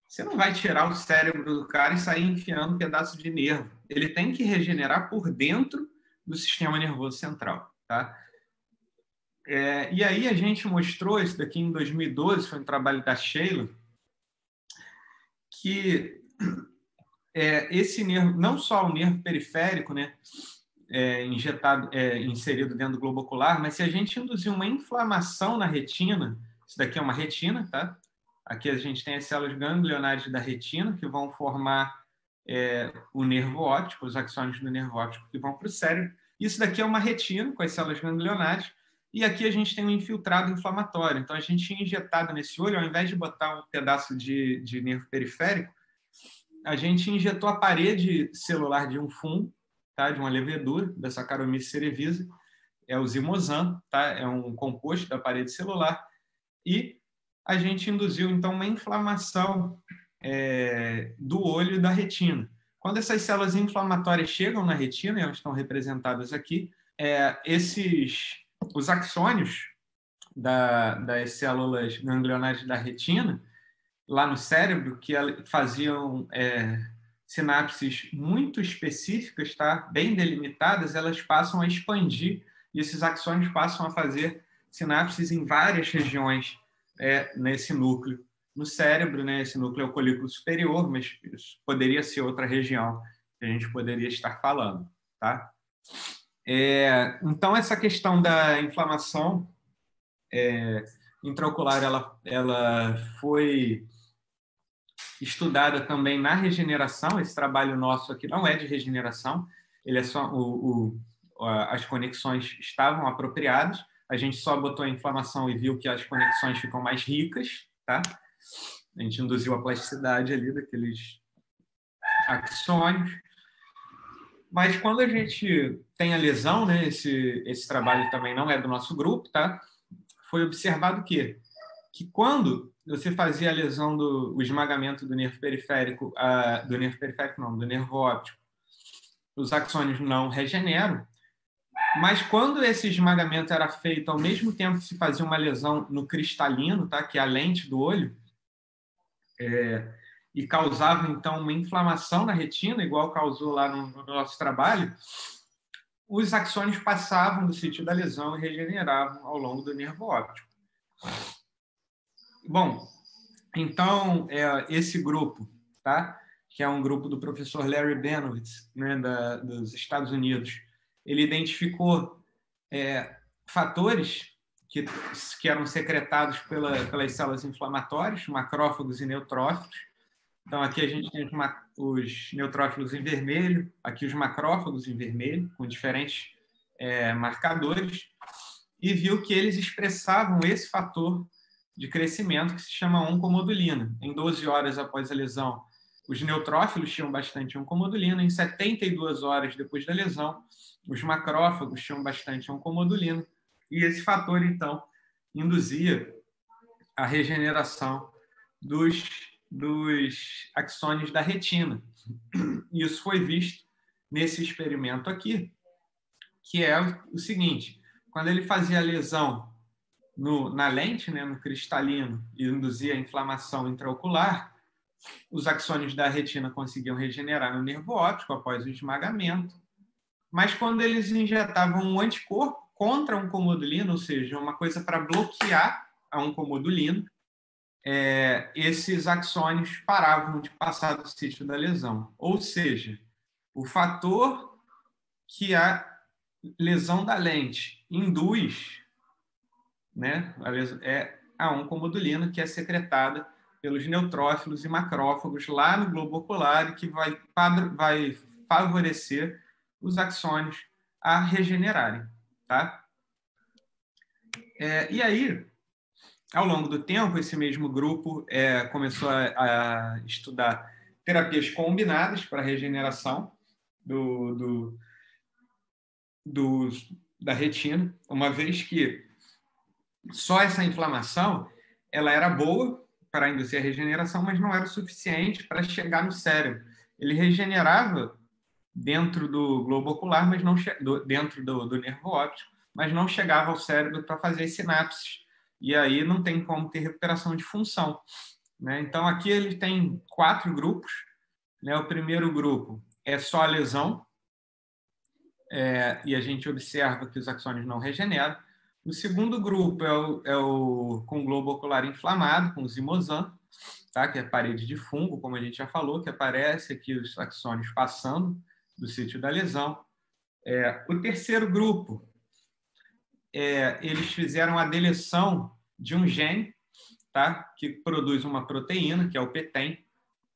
Você não vai tirar o cérebro do cara e sair enfiando um pedaço de nervo. Ele tem que regenerar por dentro do sistema nervoso central, tá? E aí a gente mostrou isso daqui em 2012, foi um trabalho da Sheila, que esse nervo, não só o nervo periférico, né, inserido dentro do globo ocular, mas se a gente induzir uma inflamação na retina, isso daqui é uma retina, tá? Aqui a gente tem as células ganglionares da retina, que vão formar o nervo óptico, os axônios do nervo óptico que vão para o cérebro. Isso daqui é uma retina com as células ganglionares. E aqui a gente tem um infiltrado inflamatório. Então, a gente tinha injetado nesse olho, ao invés de botar um pedaço de nervo periférico, a gente injetou a parede celular de um fungo, tá? De uma levedura, da Saccharomyces cerevisiae, é o zimozan, tá? É um composto da parede celular, e a gente induziu, então, uma inflamação do olho e da retina. Quando essas células inflamatórias chegam na retina, elas estão representadas aqui, os axônios das células ganglionares da retina, lá no cérebro, que faziam sinapses muito específicas, tá? Bem delimitadas, elas passam a expandir e esses axônios passam a fazer sinapses em várias regiões nesse núcleo. No cérebro, né? Esse núcleo é o colículo superior, mas poderia ser outra região que a gente poderia estar falando, tá? Então, essa questão da inflamação intraocular, ela foi estudada também na regeneração. Esse trabalho nosso aqui não é de regeneração, ele é só as conexões estavam apropriadas, a gente só botou a inflamação e viu que as conexões ficam mais ricas, tá? A gente induziu a plasticidade ali daqueles axônios. Mas quando a gente tem a lesão, né, esse trabalho também não é do nosso grupo, tá? Foi observado que quando você fazia a lesão o esmagamento do nervo periférico, do nervo óptico, os axônios não regeneram, mas quando esse esmagamento era feito ao mesmo tempo que se fazia uma lesão no cristalino, tá? Que é a lente do olho, e causava, então, uma inflamação na retina, igual causou lá no nosso trabalho, os axônios passavam do sítio da lesão e regeneravam ao longo do nervo óptico. Bom, então, esse grupo, tá? Que é um grupo do professor Larry Benowitz, né, dos Estados Unidos, ele identificou fatores que eram secretados pelas células inflamatórias, macrófagos e neutrófilos. Então, aqui a gente tem os neutrófilos em vermelho, aqui os macrófagos em vermelho, com diferentes marcadores, e viu que eles expressavam esse fator de crescimento que se chama oncomodulina. Em 12 horas após a lesão, os neutrófilos tinham bastante oncomodulina, em 72 horas depois da lesão, os macrófagos tinham bastante oncomodulina, e esse fator, então, induzia a regeneração dos axônios da retina. Isso foi visto nesse experimento aqui, que é o seguinte: quando ele fazia a lesão na lente, né, no cristalino, e induzia a inflamação intraocular, os axônios da retina conseguiam regenerar no nervo óptico após o esmagamento. Mas quando eles injetavam um anticorpo contra a oncomodulina, ou seja, uma coisa para bloquear a oncomodulina, esses axônios paravam de passar do sítio da lesão. Ou seja, o fator que a lesão da lente induz, né, é a oncomodulina, que é secretada pelos neutrófilos e macrófagos lá no globo ocular e que vai favorecer os axônios a regenerarem. Tá? E aí, ao longo do tempo, esse mesmo grupo começou a estudar terapias combinadas para a regeneração da retina, uma vez que só essa inflamação ela era boa para induzir a regeneração, mas não era o suficiente para chegar no cérebro. Ele regenerava dentro do globo ocular, mas não dentro do nervo óptico, mas não chegava ao cérebro para fazer as sinapses. E aí não tem como ter recuperação de função. Né? Então, aqui ele tem 4 grupos. Né? O primeiro grupo é só a lesão, e a gente observa que os axônios não regeneram. O segundo grupo é o com globo ocular inflamado, com o zimozan, tá? Que é parede de fungo, como a gente já falou, que aparece aqui os axônios passando do sítio da lesão. O terceiro grupo, eles fizeram a deleção de um gene, tá? Que produz uma proteína, que é o PTEN.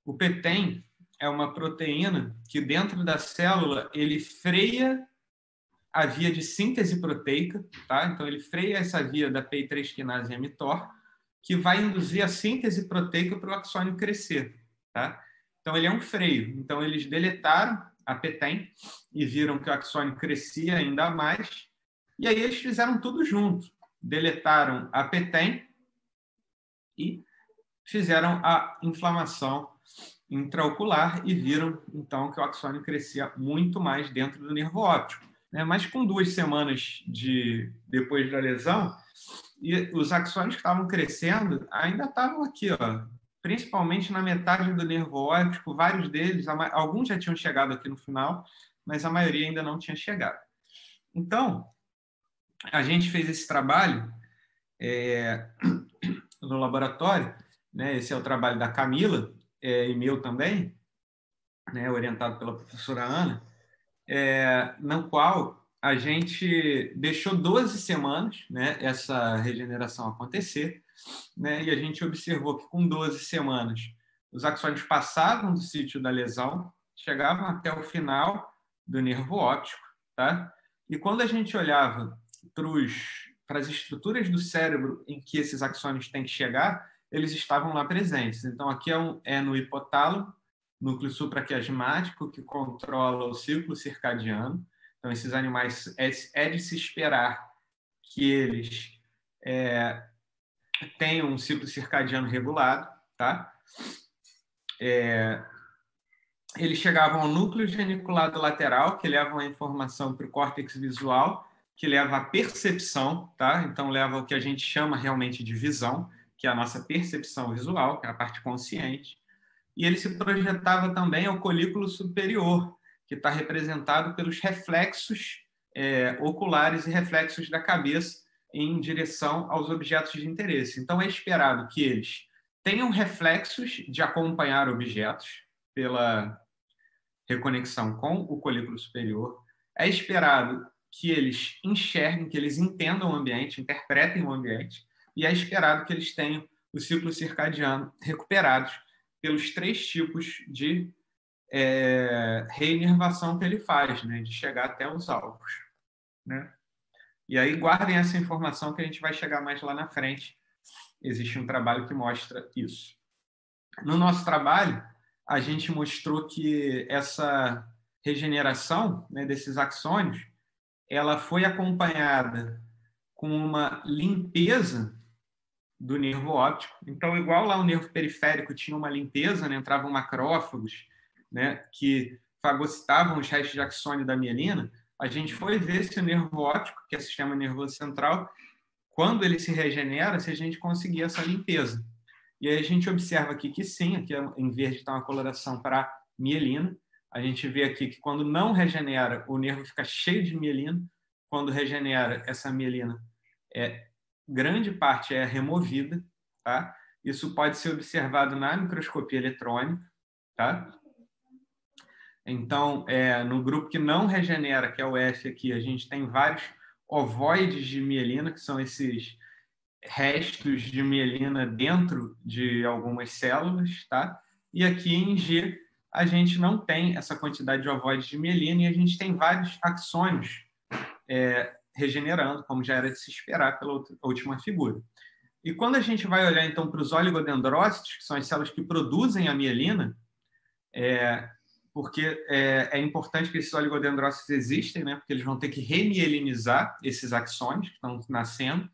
O PTEN é uma proteína que dentro da célula ele freia a via de síntese proteica, tá? Então ele freia essa via da PI3 quinase e mTOR, que vai induzir a síntese proteica para o axônio crescer, tá? Então ele é um freio. Então eles deletaram a PTEN e viram que o axônio crescia ainda mais, e aí eles fizeram tudo junto. Deletaram a PTEN e fizeram a inflamação intraocular e viram, então, que o axônio crescia muito mais dentro do nervo óptico. Mas com 2 semanas depois da lesão, e os axônios que estavam crescendo ainda estavam aqui, ó, principalmente na metade do nervo óptico. Vários deles, alguns já tinham chegado aqui no final, mas a maioria ainda não tinha chegado. Então, a gente fez esse trabalho no laboratório, né? Esse é o trabalho da Camila, e meu também, né? Orientado pela professora Ana, no qual a gente deixou 12 semanas, né, essa regeneração acontecer, né, e a gente observou que com 12 semanas os axônios passavam do sítio da lesão, chegavam até o final do nervo óptico, tá? E quando a gente olhava para as estruturas do cérebro em que esses axônios têm que chegar, eles estavam lá presentes. Então, aqui é no hipotálamo, núcleo supraquiasmático, que controla o ciclo circadiano. Então, esses animais, é de se esperar que eles tenham um ciclo circadiano regulado, tá? Eles chegavam ao núcleo geniculado lateral, que leva a informação para o córtex visual, que leva à percepção, tá? Então, leva ao que a gente chama realmente de visão, que é a nossa percepção visual, que é a parte consciente. E ele se projetava também ao colículo superior, que está representado pelos reflexos oculares e reflexos da cabeça em direção aos objetos de interesse. Então, é esperado que eles tenham reflexos de acompanhar objetos pela reconexão com o colículo superior. É esperado que eles enxerguem, que eles entendam o ambiente, interpretem o ambiente, e é esperado que eles tenham o ciclo circadiano recuperados pelos 3 tipos de reinervação que ele faz, né, de chegar até os alvos. Né? E aí guardem essa informação que a gente vai chegar mais lá na frente. Existe um trabalho que mostra isso. No nosso trabalho, a gente mostrou que essa regeneração, né, desses axônios, ela foi acompanhada com uma limpeza do nervo óptico. Então, igual lá o nervo periférico tinha uma limpeza, né, entravam macrófagos, né, que fagocitavam os restos de axônio da mielina, a gente foi ver se o nervo óptico, que é o sistema nervoso central, quando ele se regenera, se a gente conseguia essa limpeza. E aí a gente observa aqui que sim, aqui em verde está uma coloração para mielina. A gente vê aqui que quando não regenera, o nervo fica cheio de mielina. Quando regenera, essa mielina, grande parte é removida, tá? Isso pode ser observado na microscopia eletrônica, tá? Então, no grupo que não regenera, que é o F aqui, a gente tem vários ovoides de mielina, que são esses restos de mielina dentro de algumas células, tá? E aqui em G, a gente não tem essa quantidade de ovoides de mielina e a gente tem vários axônios regenerando, como já era de se esperar pela última figura. E quando a gente vai olhar, então, para os oligodendrócitos, que são as células que produzem a mielina, porque é importante que esses oligodendrócitos existem, né? Porque eles vão ter que remielinizar esses axônios que estão nascendo.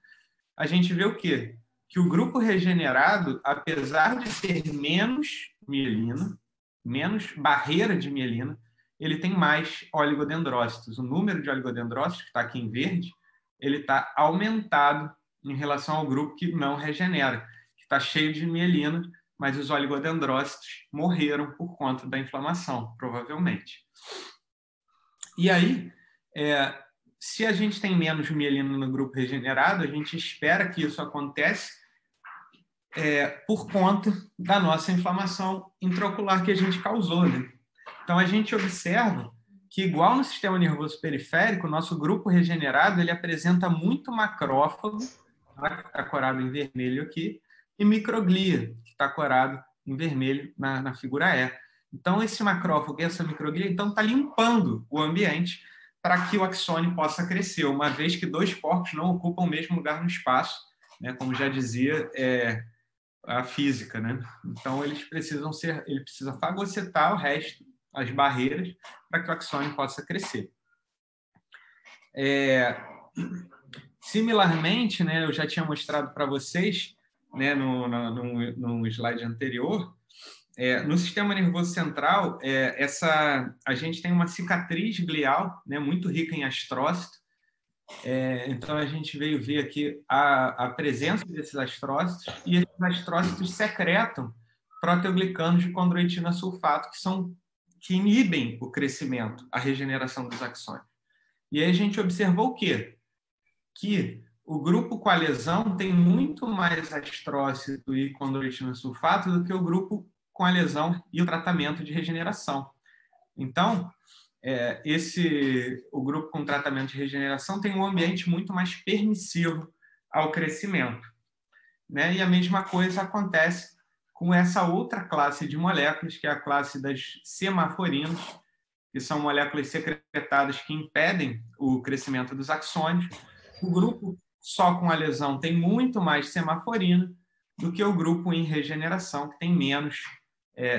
A gente vê o quê? Que o grupo regenerado, apesar de ter menos mielina, menos barreira de mielina, ele tem mais oligodendrócitos. O número de oligodendrócitos, que está aqui em verde, ele está aumentado em relação ao grupo que não regenera, que está cheio de mielina, mas os oligodendrócitos morreram por conta da inflamação, provavelmente. E aí, se a gente tem menos mielina no grupo regenerado, a gente espera que isso aconteça por conta da nossa inflamação intraocular que a gente causou, né? Então, a gente observa que, igual no sistema nervoso periférico, o nosso grupo regenerado ele apresenta muito macrófago, está corado em vermelho aqui, e microglia, que está corado em vermelho na figura E. Então, esse macrófago e essa microglia está limpando o ambiente para que o axônio possa crescer, uma vez que dois corpos não ocupam o mesmo lugar no espaço, né, como já dizia a física, né? Então, ele precisa fagocitar o resto, as barreiras, para que o axônio possa crescer. Similarmente, né, eu já tinha mostrado para vocês, né, no slide anterior, no sistema nervoso central, a gente tem uma cicatriz glial, né, muito rica em astrócito. Então, a gente veio ver aqui a presença desses astrócitos, e esses astrócitos secretam proteoglicanos de condroitina sulfato, que inibem o crescimento, a regeneração dos axônios. E aí a gente observou o quê? Que o grupo com a lesão tem muito mais astrócito e condroitina sulfato do que o grupo com a lesão e o tratamento de regeneração. Então, o grupo com tratamento de regeneração tem um ambiente muito mais permissivo ao crescimento, né? E a mesma coisa acontece com essa outra classe de moléculas, que é a classe das semaforinas, que são moléculas secretadas que impedem o crescimento dos axônios. O grupo só com a lesão tem muito mais semaforina do que o grupo em regeneração, que tem menos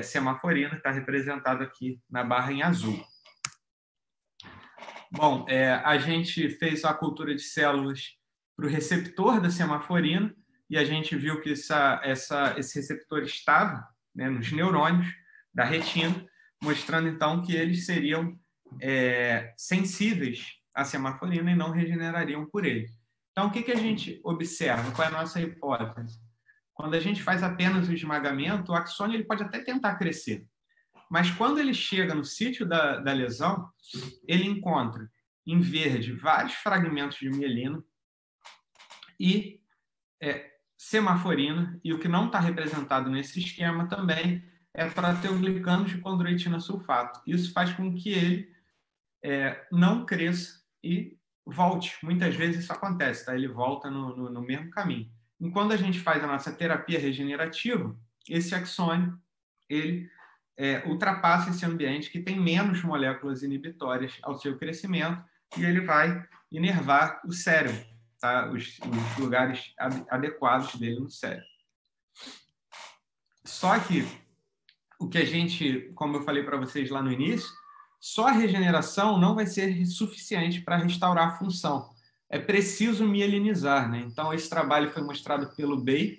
semaforina, que está representado aqui na barra em azul. Bom, a gente fez a cultura de células para o receptor da semaforina, e a gente viu que esse receptor estava, né, nos neurônios da retina, mostrando então que eles seriam sensíveis à semaforina e não regenerariam por ele. Então, o que a gente observa? Qual é a nossa hipótese? Quando a gente faz apenas o esmagamento, o axônio ele pode até tentar crescer, mas quando ele chega no sítio da lesão, ele encontra em verde vários fragmentos de mielina e semaforina, e o que não está representado nesse esquema também é proteoglicanos de condroitina sulfato. Isso faz com que ele não cresça e volte. Muitas vezes isso acontece, tá? Ele volta no mesmo caminho. E quando a gente faz a nossa terapia regenerativa, esse axônio ele ultrapassa esse ambiente que tem menos moléculas inibitórias ao seu crescimento e ele vai inervar o cérebro, tá? Os lugares adequados dele no cérebro. Só que o que a gente, como eu falei para vocês lá no início, só a regeneração não vai ser suficiente para restaurar a função. É preciso mielinizar, né? Então, esse trabalho foi mostrado pelo Bay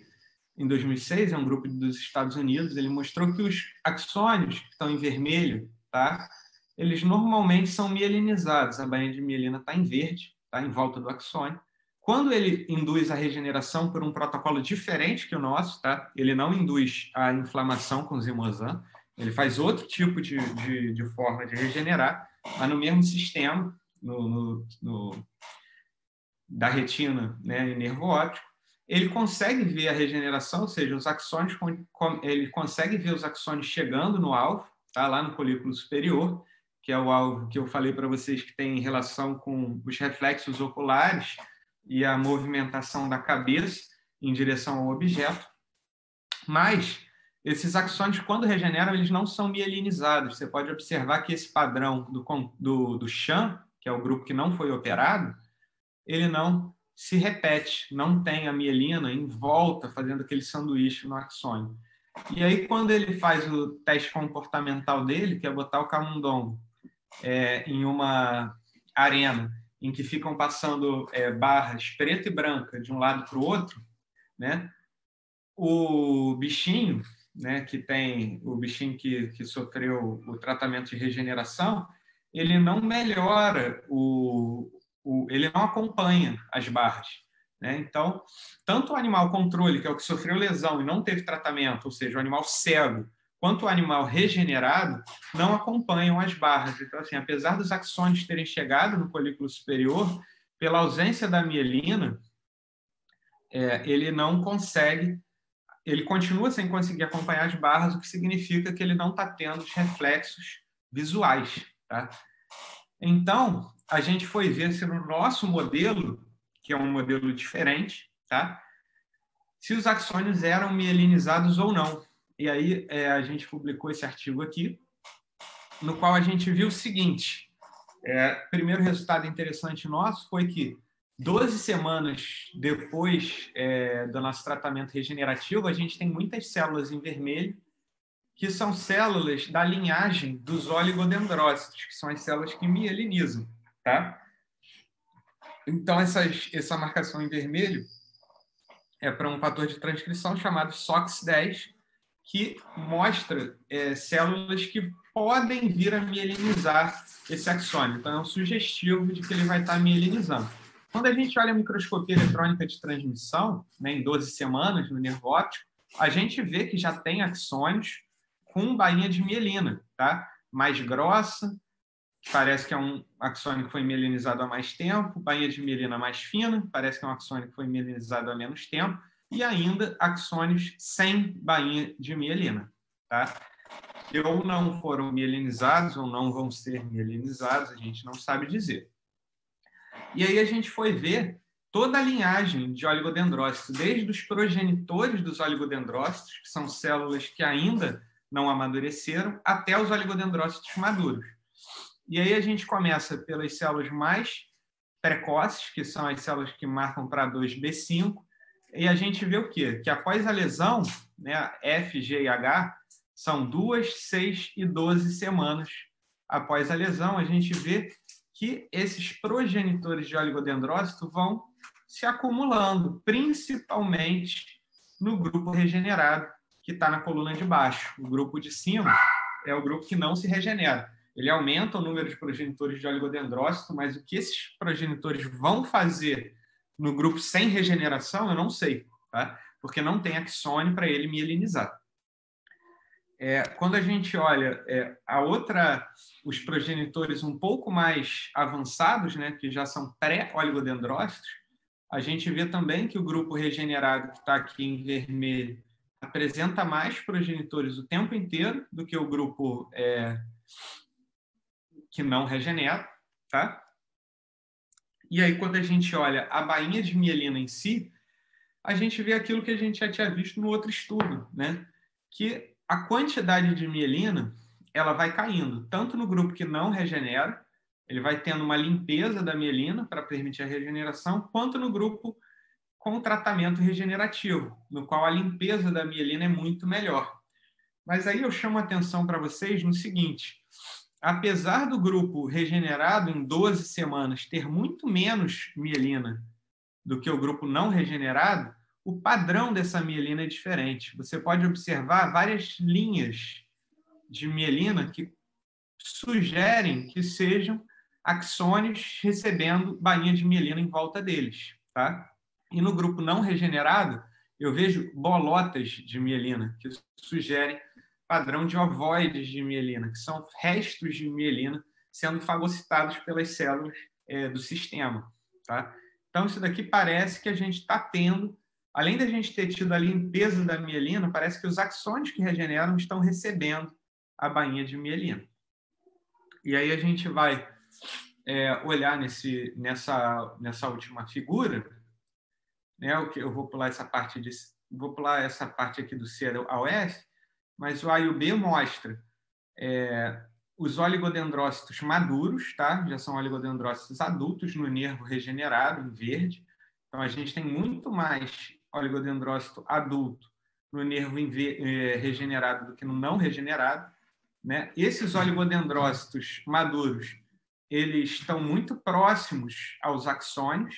em 2006, é um grupo dos Estados Unidos. Ele mostrou que os axônios que estão em vermelho, tá? eles normalmente são mielinizados. A bainha de mielina está em verde, está em volta do axônio. Quando ele induz a regeneração por um protocolo diferente que o nosso, tá? Ele não induz a inflamação com zimozan, ele faz outro tipo de forma de regenerar, mas no mesmo sistema da retina, né, e nervo óptico. Ele consegue ver a regeneração, ou seja, os axônios, ele consegue ver os axônios chegando no alvo, tá? Lá no colículo superior, que é o alvo que eu falei para vocês que tem relação com os reflexos oculares e a movimentação da cabeça em direção ao objeto. Mas esses axônios, quando regeneram, eles não são mielinizados. Você pode observar que esse padrão do Chan, que é o grupo que não foi operado, ele não se repete, não tem a mielina em volta, fazendo aquele sanduíche no axônio. E aí, quando ele faz o teste comportamental dele, que é botar o camundongo em uma arena em que ficam passando barras preta e branca de um lado para o outro, né? O bichinho, né, o bichinho que sofreu o tratamento de regeneração, ele não melhora, ele não acompanha as barras, né? Então, tanto o animal controle, que é o que sofreu lesão e não teve tratamento, ou seja, o animal cego, quanto o animal regenerado, não acompanham as barras. Então, assim, apesar dos axônios terem chegado no colículo superior, pela ausência da mielina, ele não consegue, ele continua sem conseguir acompanhar as barras, o que significa que ele não está tendo os reflexos visuais, tá? Então, a gente foi ver se no nosso modelo, que é um modelo diferente, tá? Se os axônios eram mielinizados ou não. E aí a gente publicou esse artigo aqui, no qual a gente viu o seguinte. Primeiro resultado interessante nosso foi que 12 semanas depois do nosso tratamento regenerativo, a gente tem muitas células em vermelho, que são células da linhagem dos oligodendrócitos, que são as células que mielinizam, tá? Então, essa marcação em vermelho é para um fator de transcrição chamado SOX10, que mostra células que podem vir a mielinizar esse axônio. Então, é um sugestivo de que ele vai estar mielinizando. Quando a gente olha a microscopia eletrônica de transmissão, né, em 12 semanas, no nervo óptico, a gente vê que já tem axônios com bainha de mielina, tá? Mais grossa, parece que é um axônio que foi mielinizado há mais tempo, bainha de mielina mais fina, parece que é um axônio que foi mielinizado há menos tempo, e ainda axônios sem bainha de mielina, tá? Ou não foram mielinizados, ou não vão ser mielinizados, a gente não sabe dizer. E aí a gente foi ver toda a linhagem de oligodendrócitos, desde os progenitores dos oligodendrócitos, que são células que ainda não amadureceram, até os oligodendrócitos maduros. E aí a gente começa pelas células mais precoces, que são as células que marcam para 2B5, e a gente vê o quê? Que após a lesão, né, F, G e H, são 2, 6 e 12 semanas após a lesão, a gente vê que esses progenitores de oligodendrócito vão se acumulando, principalmente no grupo regenerado, que está na coluna de baixo. O grupo de cima é o grupo que não se regenera. Ele aumenta o número de progenitores de oligodendrócito, mas o que esses progenitores vão fazer no grupo sem regeneração, eu não sei, tá? Porque não tem axônio para ele mielinizar. Quando a gente olha os progenitores um pouco mais avançados, né, que já são pré-oligodendrócitos, a gente vê também que o grupo regenerado, que está aqui em vermelho, apresenta mais progenitores o tempo inteiro do que o grupo que não regenera, tá? E aí, quando a gente olha a bainha de mielina em si, a gente vê aquilo que a gente já tinha visto no outro estudo, né? Que a quantidade de mielina ela vai caindo, tanto no grupo que não regenera, ele vai tendo uma limpeza da mielina para permitir a regeneração, quanto no grupo com tratamento regenerativo, no qual a limpeza da mielina é muito melhor. Mas aí eu chamo a atenção para vocês no seguinte: apesar do grupo regenerado em 12 semanas ter muito menos mielina do que o grupo não regenerado, o padrão dessa mielina é diferente. Você pode observar várias linhas de mielina que sugerem que sejam axônios recebendo bainha de mielina em volta deles, tá? E no grupo não regenerado, eu vejo bolotas de mielina, que sugerem padrão de ovoides de mielina, que são restos de mielina sendo fagocitados pelas células do sistema, tá? Então, isso daqui parece que a gente está tendo, além da gente ter tido a limpeza da mielina, parece que os axônios que regeneram estão recebendo a bainha de mielina. E aí a gente vai olhar nessa última figura, né? Eu vou pular essa parte aqui do C ao F, mas o A e o B mostra os oligodendrócitos maduros, tá? Já são oligodendrócitos adultos no nervo regenerado, em verde. Então, a gente tem muito mais oligodendrócito adulto no nervo regenerado do que no não regenerado, né? Esses oligodendrócitos maduros, eles estão muito próximos aos axônios,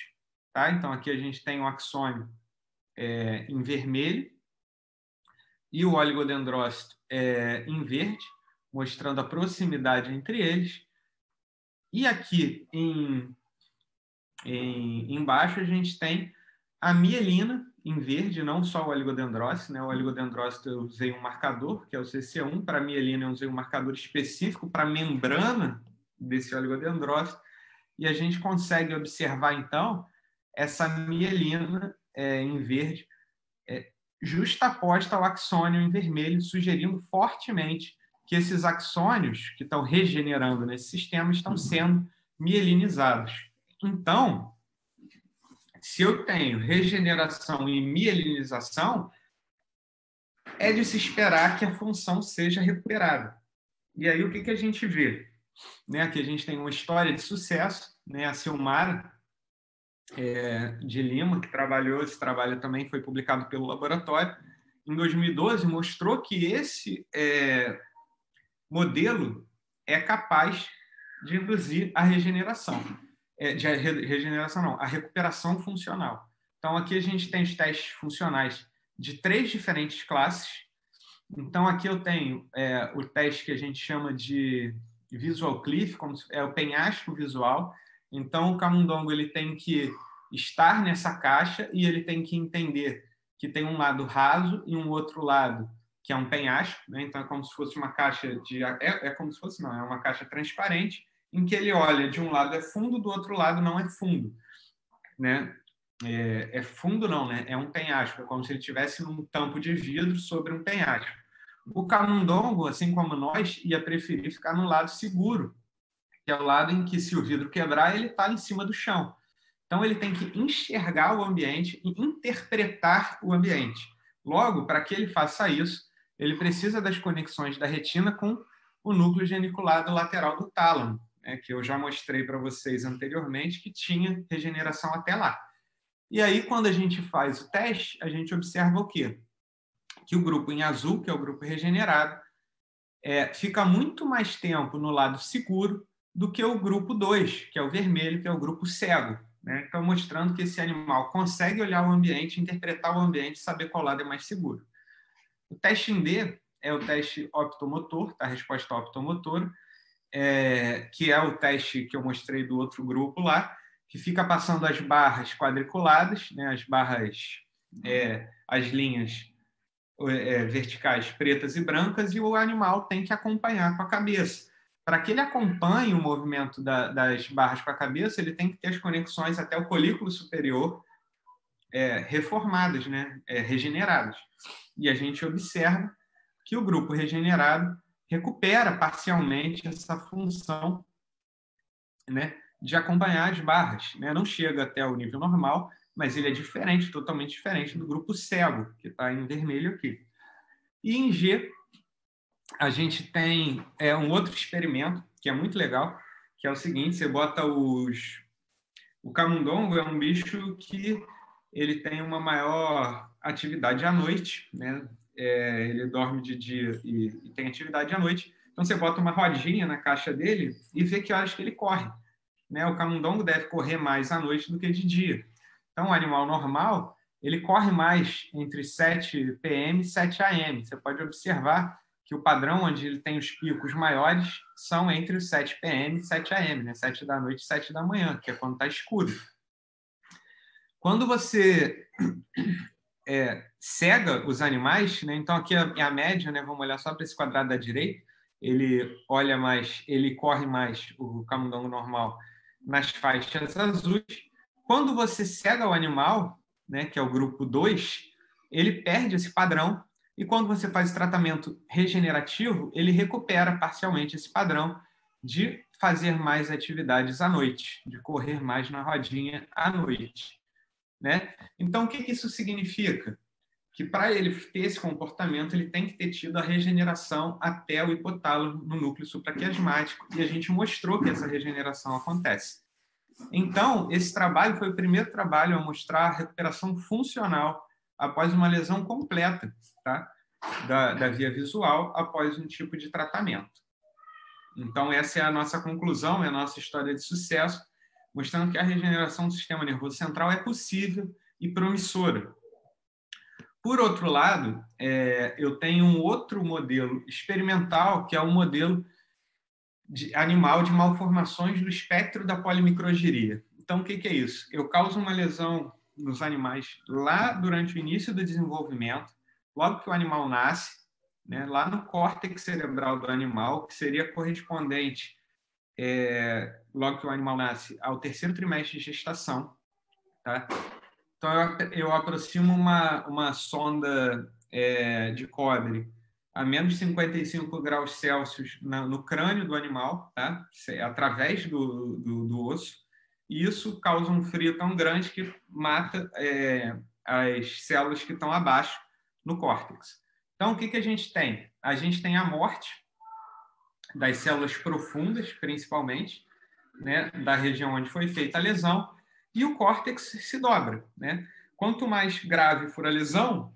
tá? Então, aqui a gente tem um axônio em vermelho e o oligodendrócito em verde, mostrando a proximidade entre eles. E aqui embaixo a gente tem a mielina em verde, não só o oligodendrócito, né? O oligodendrócito eu usei um marcador, que é o CC1, para a mielina eu usei um marcador específico para a membrana desse oligodendrócito, e a gente consegue observar, então, essa mielina em verde justaposta ao axônio em vermelho, sugerindo fortemente que esses axônios que estão regenerando nesse sistema estão sendo mielinizados. Então, se eu tenho regeneração e mielinização, é de se esperar que a função seja recuperada. E aí o que a gente vê? Né? Aqui a gente tem uma história de sucesso, né? A Silmara de Lima, que esse trabalho também foi publicado pelo laboratório, em 2012, mostrou que esse modelo é capaz de induzir a regeneração. A recuperação funcional. Então, aqui a gente tem os testes funcionais de 3 diferentes classes. Então, aqui eu tenho o teste que a gente chama de visual cliff, o penhasco visual. Então, o camundongo ele tem que estar nessa caixa e ele tem que entender que tem um lado raso e um outro lado que é um penhasco, né? Então, é como se fosse uma caixa é uma caixa transparente, em que ele olha, de um lado é fundo, do outro lado não é fundo, né? Fundo não, né? É um penhasco, é como se ele estivesse num tampo de vidro sobre um penhasco. O camundongo, assim como nós, ia preferir ficar no lado seguro, que é o lado em que, se o vidro quebrar, ele está em cima do chão. Então, ele tem que enxergar o ambiente e interpretar o ambiente. Logo, para que ele faça isso, ele precisa das conexões da retina com o núcleo geniculado lateral do tálamo, né, que eu já mostrei para vocês anteriormente, que tinha regeneração até lá. E aí, quando a gente faz o teste, a gente observa o quê? Que o grupo em azul, que é o grupo regenerado, fica muito mais tempo no lado seguro do que o grupo 2, que é o vermelho, que é o grupo cego, né? Então, mostrando que esse animal consegue olhar o ambiente, interpretar o ambiente e saber qual lado é mais seguro. O teste em D é o teste optomotor, tá? A resposta optomotora, que é o teste que eu mostrei do outro grupo lá, que fica passando as barras quadriculadas, né? As barras, as linhas verticais pretas e brancas, e o animal tem que acompanhar com a cabeça. Para que ele acompanhe o movimento das barras com a cabeça, ele tem que ter as conexões até o colículo superior reformadas, né? Regeneradas. E a gente observa que o grupo regenerado recupera parcialmente essa função, né, de acompanhar as barras, né? Não chega até o nível normal, mas ele é diferente, totalmente diferente do grupo cego, que está em vermelho aqui. E em G, a gente tem um outro experimento, que é muito legal, que é o seguinte: você bota o camundongo é um bicho que ele tem uma maior atividade à noite, né? Ele dorme de dia e tem atividade à noite. Então, você bota uma rodinha na caixa dele e vê que horas que ele corre, né? O camundongo deve correr mais à noite do que de dia. Então, o animal normal, ele corre mais entre 7 p.m. e 7 a.m. Você pode observar que o padrão onde ele tem os picos maiores são entre os 7 p.m. e 7 a.m., né? 7 da noite e 7 da manhã, que é quando está escuro. Quando você cega os animais, né? Então aqui é a média, né? Vamos olhar só para esse quadrado da direita, ele corre mais, o camundongo normal, nas faixas azuis. Quando você cega o animal, né, que é o grupo 2, ele perde esse padrão, e quando você faz tratamento regenerativo, ele recupera parcialmente esse padrão de fazer mais atividades à noite, de correr mais na rodinha à noite, né? Então, o que isso significa? Que para ele ter esse comportamento, ele tem que ter tido a regeneração até o hipotálamo no núcleo supraquiasmático, e a gente mostrou que essa regeneração acontece. Então, esse trabalho foi o primeiro trabalho a mostrar a recuperação funcional após uma lesão completa, tá? da via visual após um tipo de tratamento. Então, essa é a nossa conclusão, é a nossa história de sucesso, mostrando que a regeneração do sistema nervoso central é possível e promissora. Por outro lado, eu tenho um outro modelo experimental, que é o modelo animal de malformações do espectro da polimicrogiria. Então, o que é isso? Eu causo uma lesão nos animais lá durante o início do desenvolvimento, logo que o animal nasce, né, lá no córtex cerebral do animal, que seria correspondente, logo que o animal nasce, ao terceiro trimestre de gestação. Tá? Então, eu aproximo uma sonda de cobre a menos de 55 graus Celsius no crânio do animal, tá? Através do osso, e isso causa um frio tão grande que mata as células que estão abaixo no córtex. Então, o que a gente tem? A gente tem a morte das células profundas, principalmente, né, da região onde foi feita a lesão, e o córtex se dobra, né? Quanto mais grave for a lesão,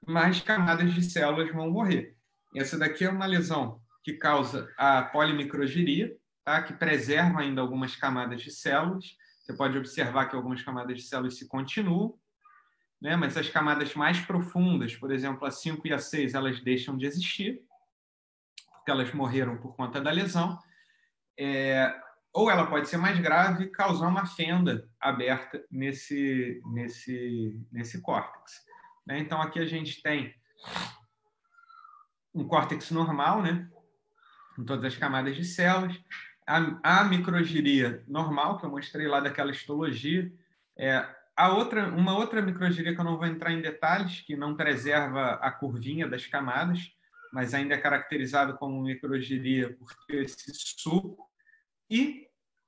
mais camadas de células vão morrer. Essa daqui é uma lesão que causa a polimicrogiria, tá? Que preserva ainda algumas camadas de células. Você pode observar que algumas camadas de células se continuam, né? Mas as camadas mais profundas, por exemplo, a 5 e a 6, elas deixam de existir, porque elas morreram por conta da lesão. Ou ela pode ser mais grave e causar uma fenda aberta nesse córtex. Então, aqui a gente tem um córtex normal, né, com todas as camadas de células. A microgiria normal, que eu mostrei lá daquela histologia. Uma outra microgiria que eu não vou entrar em detalhes, que não preserva a curvinha das camadas, mas ainda é caracterizada como microgiria por ter esse sulco. E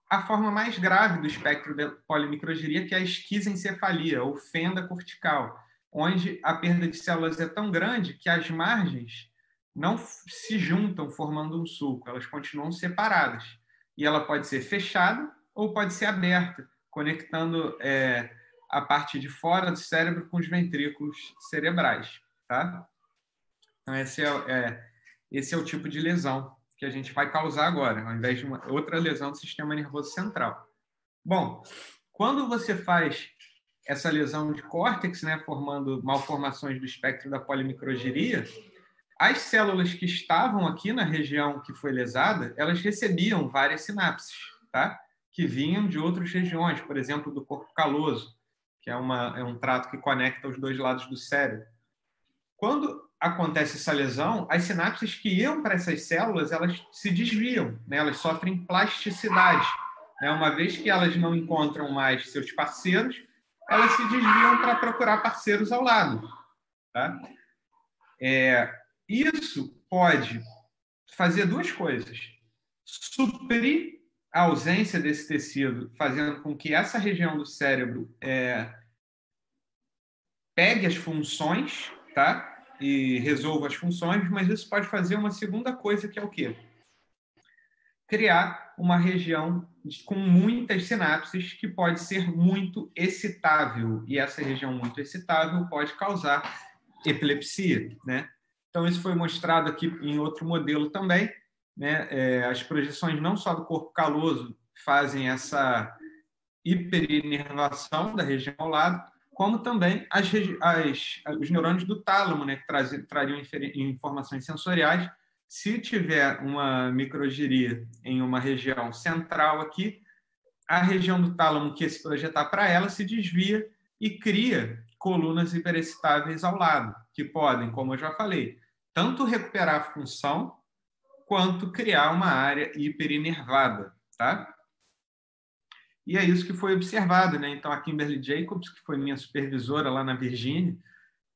a forma mais grave do espectro da polimicrogiria, que é a esquisencefalia, ou fenda cortical, onde a perda de células é tão grande que as margens não se juntam formando um sulco, elas continuam separadas. E ela pode ser fechada ou pode ser aberta, conectando a parte de fora do cérebro com os ventrículos cerebrais. Tá? Então, esse é o tipo de lesão que a gente vai causar agora, ao invés de uma outra lesão do sistema nervoso central. Bom, quando você faz essa lesão de córtex, né, formando malformações do espectro da polimicrogiria, as células que estavam aqui na região que foi lesada, elas recebiam várias sinapses, tá? Que vinham de outras regiões, por exemplo, do corpo caloso, que é um trato que conecta os dois lados do cérebro. Quando acontece essa lesão, as sinapses que iam para essas células, elas se desviam, né? Elas sofrem plasticidade, né? Uma vez que elas não encontram mais seus parceiros, elas se desviam para procurar parceiros ao lado. Tá? Isso pode fazer duas coisas. Suprir a ausência desse tecido, fazendo com que essa região do cérebro pegue as funções, tá? E resolva as funções, mas isso pode fazer uma segunda coisa, que é o quê? Criar uma região com muitas sinapses que pode ser muito excitável, e essa região muito excitável pode causar epilepsia, né? Então, isso foi mostrado aqui em outro modelo também, né? As projeções não só do corpo caloso fazem essa hiperinervação da região ao lado, como também os neurônios do tálamo, né, que trariam informações sensoriais. Se tiver uma microgiria em uma região central aqui, a região do tálamo que se projetar para ela se desvia e cria colunas hiperexcitáveis ao lado, que podem, como eu já falei, tanto recuperar a função quanto criar uma área hiperinervada, tá? E é isso que foi observado, né? Então, a Kimberly Jacobs, que foi minha supervisora lá na Virgínia,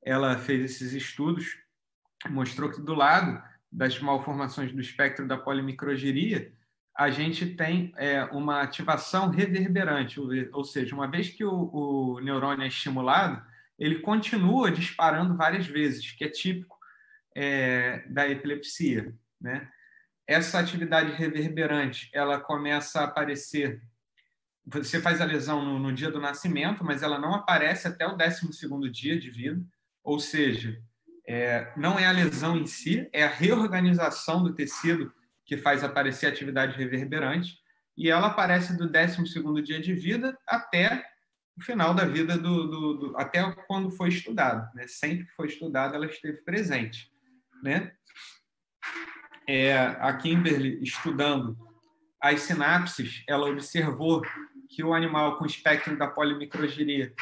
ela fez esses estudos, mostrou que do lado das malformações do espectro da polimicrogiria, a gente tem uma ativação reverberante, ou seja, uma vez que o neurônio é estimulado, ele continua disparando várias vezes, que é típico da epilepsia, né? Essa atividade reverberante, ela começa a aparecer. Você faz a lesão no dia do nascimento, mas ela não aparece até o 12º dia de vida, ou seja, não é a lesão em si, é a reorganização do tecido que faz aparecer a atividade reverberante, e ela aparece do 12º dia de vida até o final da vida, até quando foi estudado, né? Sempre que foi estudado, ela esteve presente, né? A Kimberly, estudando as sinapses, ela observou que o animal com espectro da polimicrogiria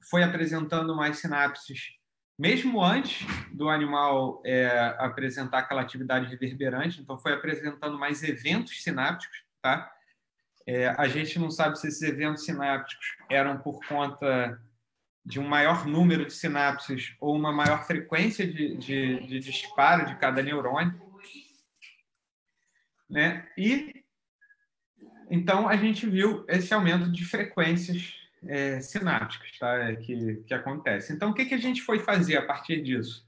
foi apresentando mais sinapses, mesmo antes do animal apresentar aquela atividade reverberante, então foi apresentando mais eventos sinápticos, tá? A gente não sabe se esses eventos sinápticos eram por conta de um maior número de sinapses ou uma maior frequência de disparo de cada neurônio, né? E então a gente viu esse aumento de frequências sinápticas, tá? que acontece. Então, o que a gente foi fazer a partir disso?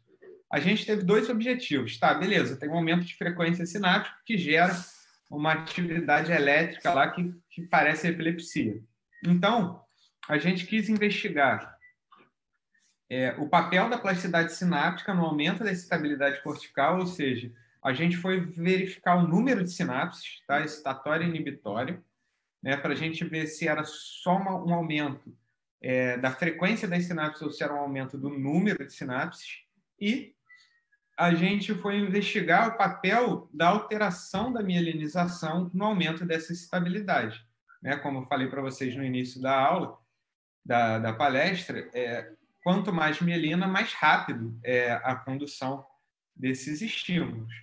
A gente teve 2 objetivos. Tá, beleza, tem um aumento de frequência sináptica que gera uma atividade elétrica lá que parece epilepsia. Então, a gente quis investigar o papel da plasticidade sináptica no aumento da excitabilidade cortical, ou seja, a gente foi verificar o número de sinapses, tá? Excitatório e inibitório, né? Para a gente ver se era só um aumento da frequência das sinapses ou se era um aumento do número de sinapses. E a gente foi investigar o papel da alteração da mielinização no aumento dessa excitabilidade, né? Como eu falei para vocês no início da aula, da palestra, quanto mais mielina, mais rápido é a condução desses estímulos.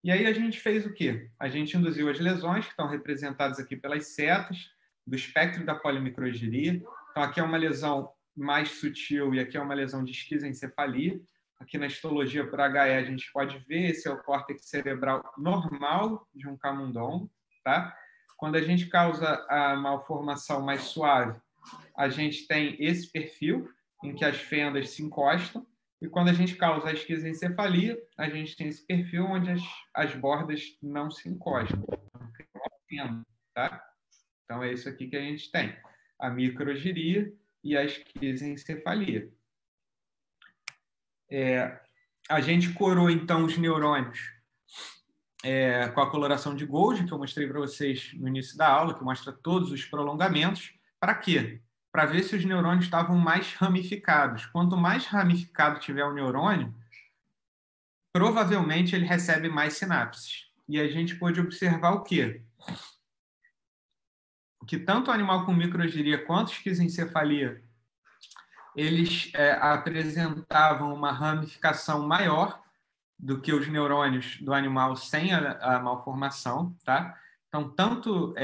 E aí a gente fez o quê? A gente induziu as lesões, que estão representadas aqui pelas setas, do espectro da polimicrogiria. Então, aqui é uma lesão mais sutil e aqui é uma lesão de esquizoencefalia. Aqui na histologia por HE a gente pode ver esse é o córtex cerebral normal de um camundongo, tá? Quando a gente causa a malformação mais suave, a gente tem esse perfil em que as fendas se encostam, e quando a gente causa a esquizoencefalia, a gente tem esse perfil onde as bordas não se encostam. Tá? Então, é isso aqui que a gente tem. A microgiria e a esquizoencefalia. A gente corou, então, os neurônios com a coloração de Golgi, que eu mostrei para vocês no início da aula, que mostra todos os prolongamentos. Para quê? Para ver se os neurônios estavam mais ramificados. Quanto mais ramificado tiver o neurônio, provavelmente ele recebe mais sinapses. E a gente pôde observar o quê? Que tanto o animal com microgiria quanto esquizoencefalia, eles apresentavam uma ramificação maior do que os neurônios do animal sem a malformação, tá? Então, tanto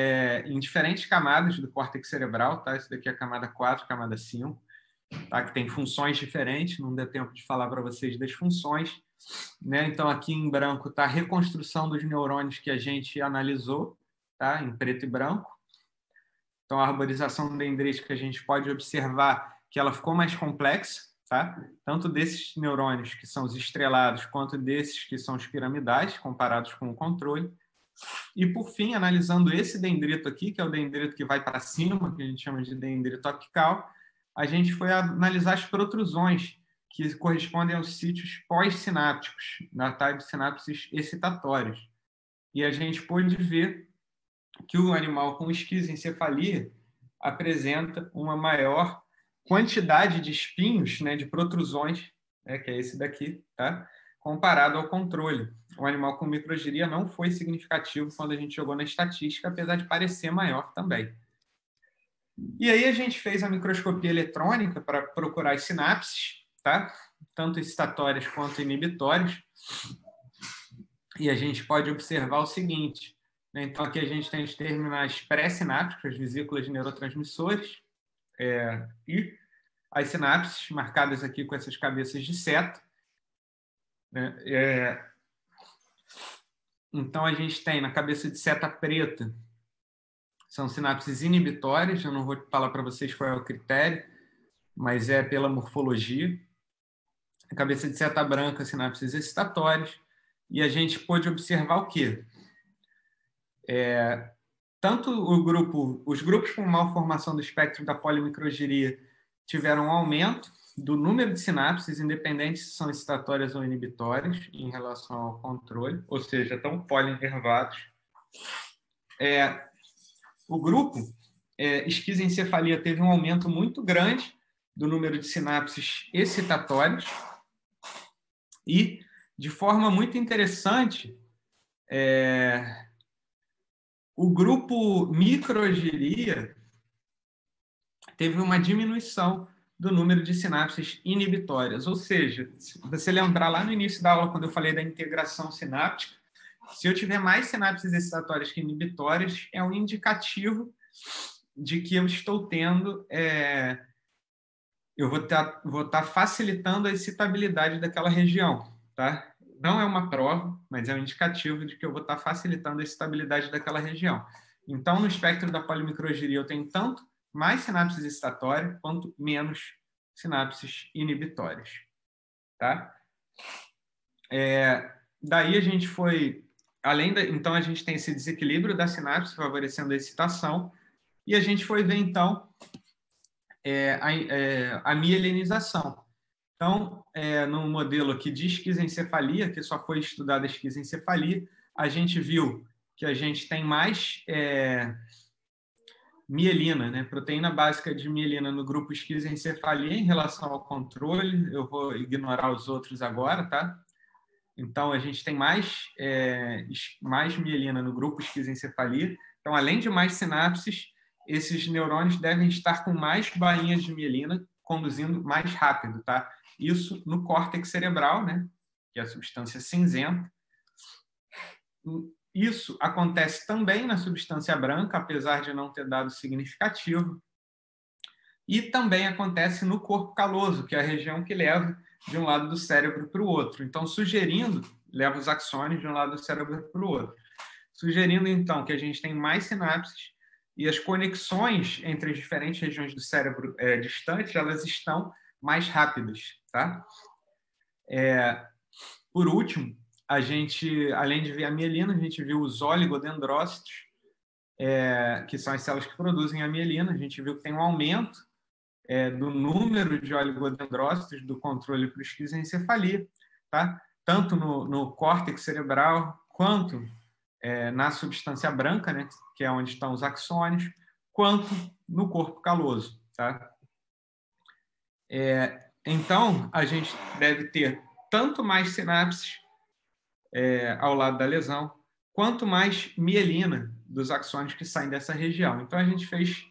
em diferentes camadas do córtex cerebral, tá? Esse daqui é a camada 4, camada 5, tá? Que tem funções diferentes, não deu tempo de falar para vocês das funções, né? Então, aqui em branco está a reconstrução dos neurônios que a gente analisou, tá? Em preto e branco. Então, a arborização dendrítica a gente pode observar que ela ficou mais complexa, tá? Tanto desses neurônios que são os estrelados, quanto desses que são os piramidais, comparados com o controle. E, por fim, analisando esse dendrito aqui, que é o dendrito que vai para cima, que a gente chama de dendrito apical, a gente foi analisar as protrusões, que correspondem aos sítios pós-sinápticos, da type sinapses excitatórias. E a gente pôde ver que o animal com esquizoencefalia apresenta uma maior quantidade de espinhos, né, de protrusões, que é esse daqui, tá? Comparado ao controle. O animal com microgiria não foi significativo quando a gente jogou na estatística, apesar de parecer maior também. E aí a gente fez a microscopia eletrônica para procurar as sinapses, tá? Tanto excitatórias quanto inibitórias. E a gente pode observar o seguinte, né? Então aqui a gente tem os terminais pré-sinápticos, as vesículas de neurotransmissores, e as sinapses, marcadas aqui com essas cabeças de seta, né? Então a gente tem na cabeça de seta preta, são sinapses inibitórias, eu não vou falar para vocês qual é o critério, mas é pela morfologia. A cabeça de seta branca, sinapses excitatórias, e a gente pôde observar o quê? Tanto os grupos com malformação do espectro da polimicrogiria tiveram um aumento do número de sinapses, independente se são excitatórias ou inibitórias, em relação ao controle, ou seja, estão polinervados. O grupo esquizoencefalia teve um aumento muito grande do número de sinapses excitatórias e, de forma muito interessante, o grupo microgiria teve uma diminuição do número de sinapses inibitórias. Ou seja, se você lembrar lá no início da aula, quando eu falei da integração sináptica, se eu tiver mais sinapses excitatórias que inibitórias, é um indicativo de que eu estou tendo... eu vou estar facilitando a excitabilidade daquela região, tá? Não é uma prova, mas é um indicativo de que eu vou estar facilitando a excitabilidade daquela região. Então, no espectro da polimicrogiria, eu tenho tanto mais sinapses excitatórias quanto menos sinapses inibitórias, tá? Daí a gente foi... Então, a gente tem esse desequilíbrio da sinapse favorecendo a excitação e a gente foi ver, então, a mielinização. Então, no modelo aqui de esquizoencefalia, que só foi estudada a esquizoencefalia, a gente viu que a gente tem mais mielina, né? Proteína básica de mielina no grupo esquizoencefalia em relação ao controle. Eu vou ignorar os outros agora, tá? Então, a gente tem mais mielina no grupo esquizoencefalia. Então, além de mais sinapses, esses neurônios devem estar com mais bainhas de mielina, conduzindo mais rápido, tá? Isso no córtex cerebral, né? Que é a substância cinzenta. Isso acontece também na substância branca, apesar de não ter dado significativo. E também acontece no corpo caloso, que é a região que leva de um lado do cérebro para o outro. Então, leva os axônios de um lado do cérebro para o outro. Sugerindo, então, que a gente tem mais sinapses e as conexões entre as diferentes regiões do cérebro distantes, elas estão mais rápidas, tá? Por último, a gente, além de ver a mielina, a gente viu os oligodendrócitos, que são as células que produzem a mielina. A gente viu que tem um aumento do número de oligodendrócitos do controle para esquizoencefalia, tá? Tanto no córtex cerebral quanto na substância branca, né, que é onde estão os axônios, quanto no corpo caloso, tá? Então, a gente deve ter tanto mais sinapses ao lado da lesão, quanto mais mielina dos axônios que saem dessa região. Então, a gente fez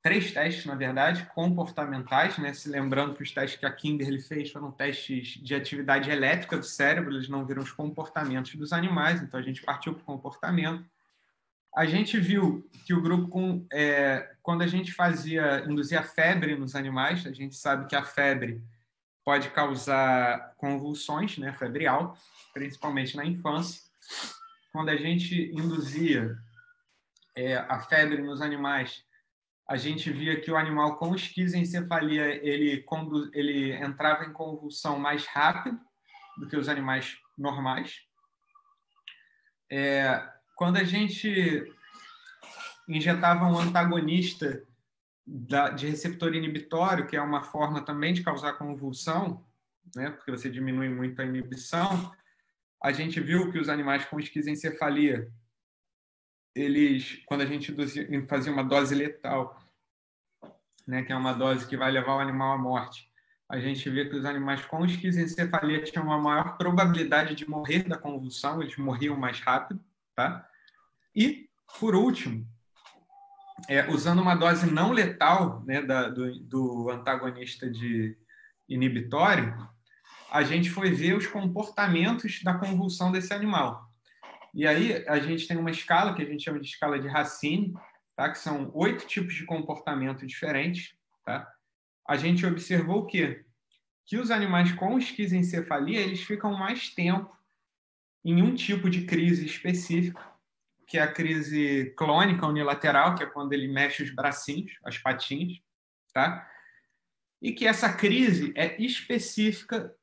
3 testes, na verdade, comportamentais, né? Se lembrando que os testes que a Kimberly fez foram testes de atividade elétrica do cérebro, eles não viram os comportamentos dos animais, então a gente partiu para o comportamento. A gente viu que o grupo, quando a gente induzia febre nos animais, a gente sabe que a febre pode causar convulsões, né? Febre alta, principalmente na infância. Quando a gente induzia a febre nos animais, a gente via que o animal com esquizoencefalia ele entrava em convulsão mais rápido do que os animais normais. Quando a gente injetava um antagonista de receptor inibitório, que é uma forma também de causar convulsão, né, porque você diminui muito a inibição, a gente viu que os animais com esquizoencefalia, quando a gente fazia uma dose letal, né, que é uma dose que vai levar o animal à morte, a gente vê que os animais com esquizoencefalia tinham uma maior probabilidade de morrer da convulsão, eles morriam mais rápido, tá? E, por último, usando uma dose não letal, né, do antagonista inibitório, a gente foi ver os comportamentos da convulsão desse animal. E aí a gente tem uma escala que a gente chama de escala de Racine, tá? Que são 8 tipos de comportamento diferentes. Tá? A gente observou o quê? Que os animais com esquizoencefalia eles ficam mais tempo em um tipo de crise específica, que é a crise clônica unilateral, que é quando ele mexe os bracinhos, as patinhas, tá? E que essa crise é específica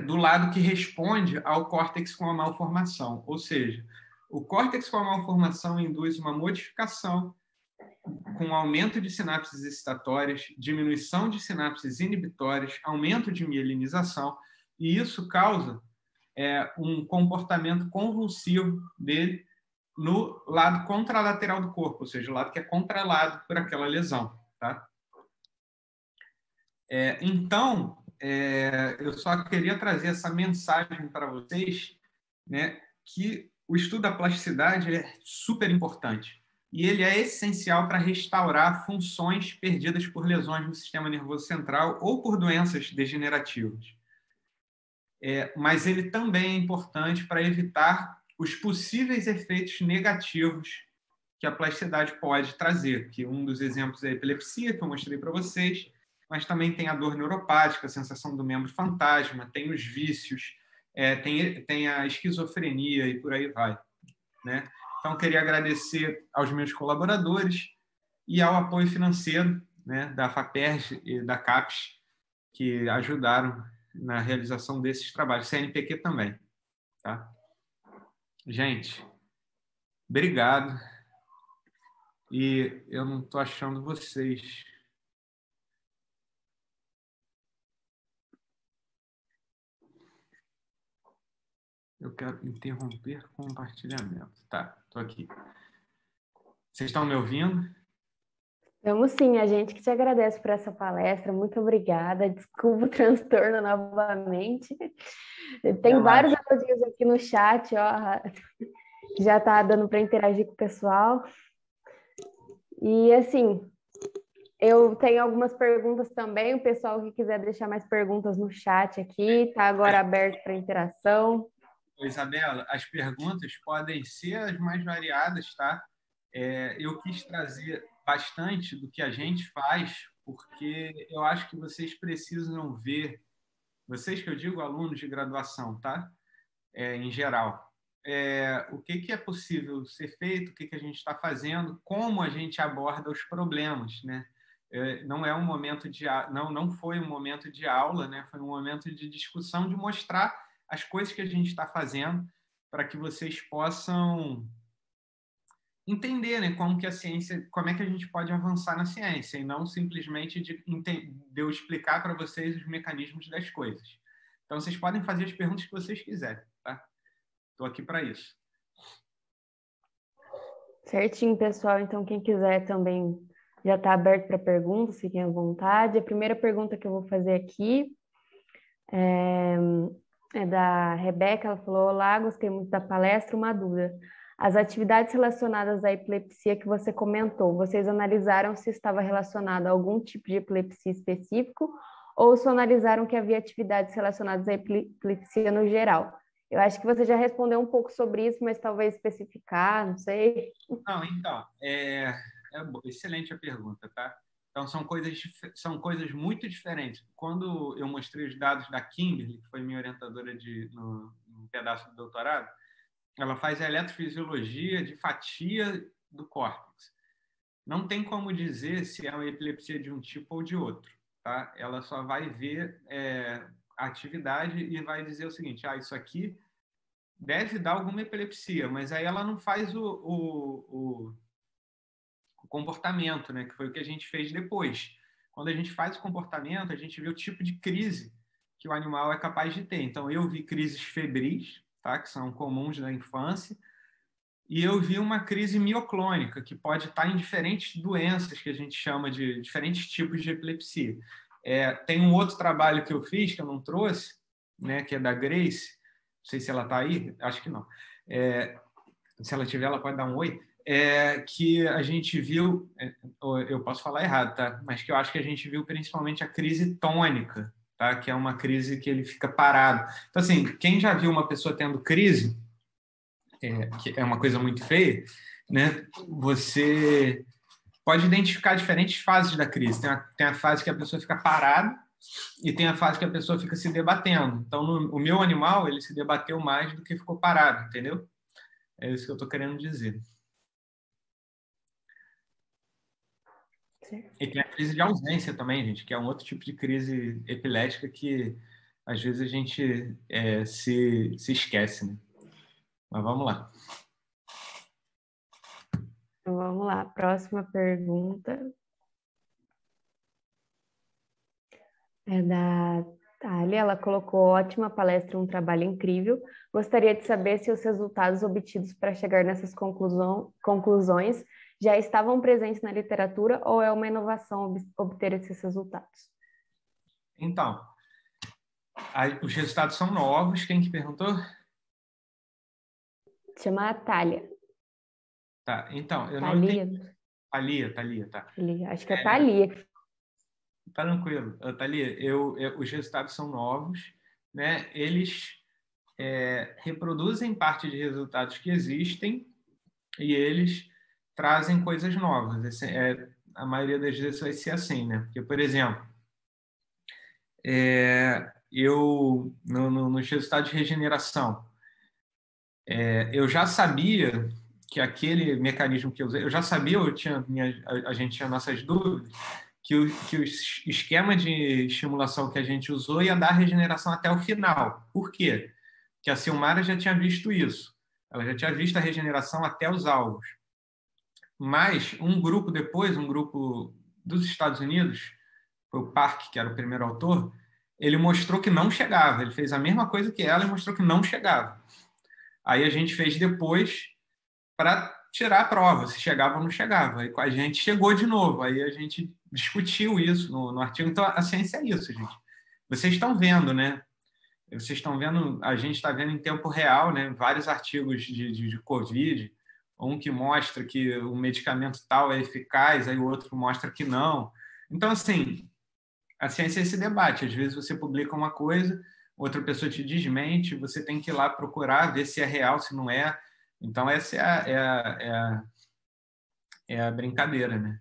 do lado que responde ao córtex com a malformação. Ou seja, o córtex com a malformação induz uma modificação com aumento de sinapses excitatórias, diminuição de sinapses inibitórias, aumento de mielinização, e isso causa um comportamento convulsivo dele no lado contralateral do corpo, ou seja, o lado que é controlado por aquela lesão. Tá? Então, eu só queria trazer essa mensagem para vocês, né, que o estudo da plasticidade é super importante e ele é essencial para restaurar funções perdidas por lesões no sistema nervoso central ou por doenças degenerativas. Mas ele também é importante para evitar os possíveis efeitos negativos que a plasticidade pode trazer, que um dos exemplos é a epilepsia, que eu mostrei para vocês, mas também tem a dor neuropática, a sensação do membro fantasma, tem os vícios, tem a esquizofrenia e por aí vai. Né? Então, queria agradecer aos meus colaboradores e ao apoio financeiro, né, da FAPERJ e da CAPES, que ajudaram na realização desses trabalhos, CNPq também. Tá? Gente, obrigado. E eu não estou achando vocês. Eu quero interromper compartilhamento. Tá, estou aqui. Vocês estão me ouvindo? Vamos sim, a gente que te agradece por essa palestra. Muito obrigada. Desculpa o transtorno novamente. Tem vários elogios aqui no chat, ó. Já está dando para interagir com o pessoal. E assim, eu tenho algumas perguntas também. O pessoal que quiser deixar mais perguntas no chat aqui, está agora aberto para interação. Isabela, as perguntas podem ser as mais variadas, tá? Eu quis trazer bastante do que a gente faz, porque eu acho que vocês precisam ver, vocês que eu digo alunos de graduação, tá? Em geral, o que é possível ser feito, o que a gente está fazendo, como a gente aborda os problemas, né? Não é um momento não foi um momento de aula, né? Foi um momento de discussão, de mostrar as coisas que a gente está fazendo para que vocês possam entender, né, como que a ciência, como é que a gente pode avançar na ciência e não simplesmente de eu explicar para vocês os mecanismos das coisas. Então, vocês podem fazer as perguntas que vocês quiserem, tá? Estou aqui para isso. Certinho, pessoal. Então, quem quiser também já está aberto para perguntas, fiquem à vontade. A primeira pergunta que eu vou fazer aqui é da Rebeca. Ela falou: olá, gostei muito da palestra, uma dúvida. As atividades relacionadas à epilepsia que você comentou, vocês analisaram se estava relacionado a algum tipo de epilepsia específico ou só analisaram que havia atividades relacionadas à epilepsia no geral? Eu acho que você já respondeu um pouco sobre isso, mas talvez especificar, não sei. Não, então, excelente a pergunta, tá? Então, são coisas muito diferentes. Quando eu mostrei os dados da Kimberly, que foi minha orientadora no pedaço do doutorado, ela faz a eletrofisiologia de fatia do córtex. Não tem como dizer se é uma epilepsia de um tipo ou de outro, tá? Ela só vai ver a atividade e vai dizer o seguinte: isso aqui deve dar alguma epilepsia, mas aí ela não faz o comportamento, né? Que foi o que a gente fez depois. Quando a gente faz o comportamento, a gente vê o tipo de crise que o animal é capaz de ter. Então, eu vi crises febris, tá? Que são comuns na infância, e eu vi uma crise mioclônica, que pode estar em diferentes doenças que a gente chama de diferentes tipos de epilepsia. Tem um outro trabalho que eu fiz, que eu não trouxe, né, que é da Grace, não sei se ela está aí, acho que não. Se ela tiver, ela pode dar um oi. Que a gente viu, eu posso falar errado, tá? Mas que eu acho que a gente viu principalmente a crise tônica, tá? Que é uma crise que ele fica parado. Então, assim, quem já viu uma pessoa tendo crise, que é uma coisa muito feia, né? Você pode identificar diferentes fases da crise. Tem a fase que a pessoa fica parada e tem a fase que a pessoa fica se debatendo. Então, o meu animal, ele se debateu mais do que ficou parado, entendeu? É isso que eu estou querendo dizer. E tem a crise de ausência também, gente, que é um outro tipo de crise epilética que às vezes a gente se esquece, né? Mas vamos lá. Então, vamos lá. Próxima pergunta é da Thalia. Ela colocou: ótima palestra, um trabalho incrível. Gostaria de saber se os resultados obtidos para chegar nessas conclusões já estavam presentes na literatura ou é uma inovação obter esses resultados? Então, os resultados são novos. Quem que perguntou? Chama a Thalia. Tá, então, eu não Thalia. entendi. Thalia, tá. Acho que é Thalia. Tá tranquilo, Thalia. Os resultados são novos, né? Eles reproduzem parte de resultados que existem e eles trazem coisas novas. A maioria das vezes vai ser assim, né? Porque, por exemplo, nos resultados de regeneração, eu já sabia que aquele mecanismo que eu usei, eu já sabia, a gente tinha nossas dúvidas, que o esquema de estimulação que a gente usou ia dar regeneração até o final. Por quê? Porque a Silmara já tinha visto isso. Ela já tinha visto a regeneração até os alvos. Mas um grupo dos Estados Unidos, foi o Park, que era o primeiro autor, ele mostrou que não chegava. Ele fez a mesma coisa que ela e mostrou que não chegava. Aí a gente fez depois para tirar a prova, se chegava ou não chegava. Aí a gente chegou de novo, aí a gente discutiu isso no artigo. Então, a ciência é isso, gente. Vocês estão vendo, né? Vocês estão vendo, a gente está vendo em tempo real, né? Vários artigos de Covid, um que mostra que o medicamento tal é eficaz, aí o outro mostra que não. Então, assim, a ciência é esse debate. Às vezes você publica uma coisa, outra pessoa te desmente, você tem que ir lá procurar, ver se é real, se não é. Então, essa é a brincadeira, né?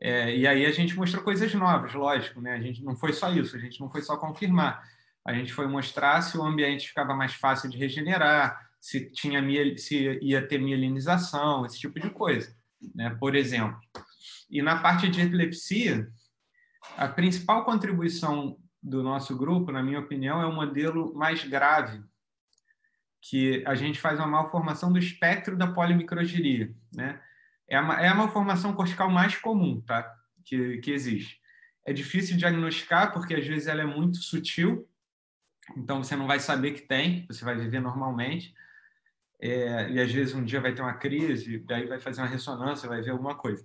E aí a gente mostrou coisas novas, lógico, né? A gente não foi só isso, a gente não foi só confirmar. A gente foi mostrar se o ambiente ficava mais fácil de regenerar, se ia ter mielinização, esse tipo de coisa, né? Por exemplo. E na parte de epilepsia, a principal contribuição do nosso grupo, na minha opinião, é o modelo mais grave, que a gente faz uma malformação do espectro da polimicrogiria, né? É a malformação cortical mais comum, tá? que existe. É difícil diagnosticar, porque às vezes ela é muito sutil, então você não vai saber que tem, você vai viver normalmente, e às vezes um dia vai ter uma crise, daí vai fazer uma ressonância, vai ver alguma coisa.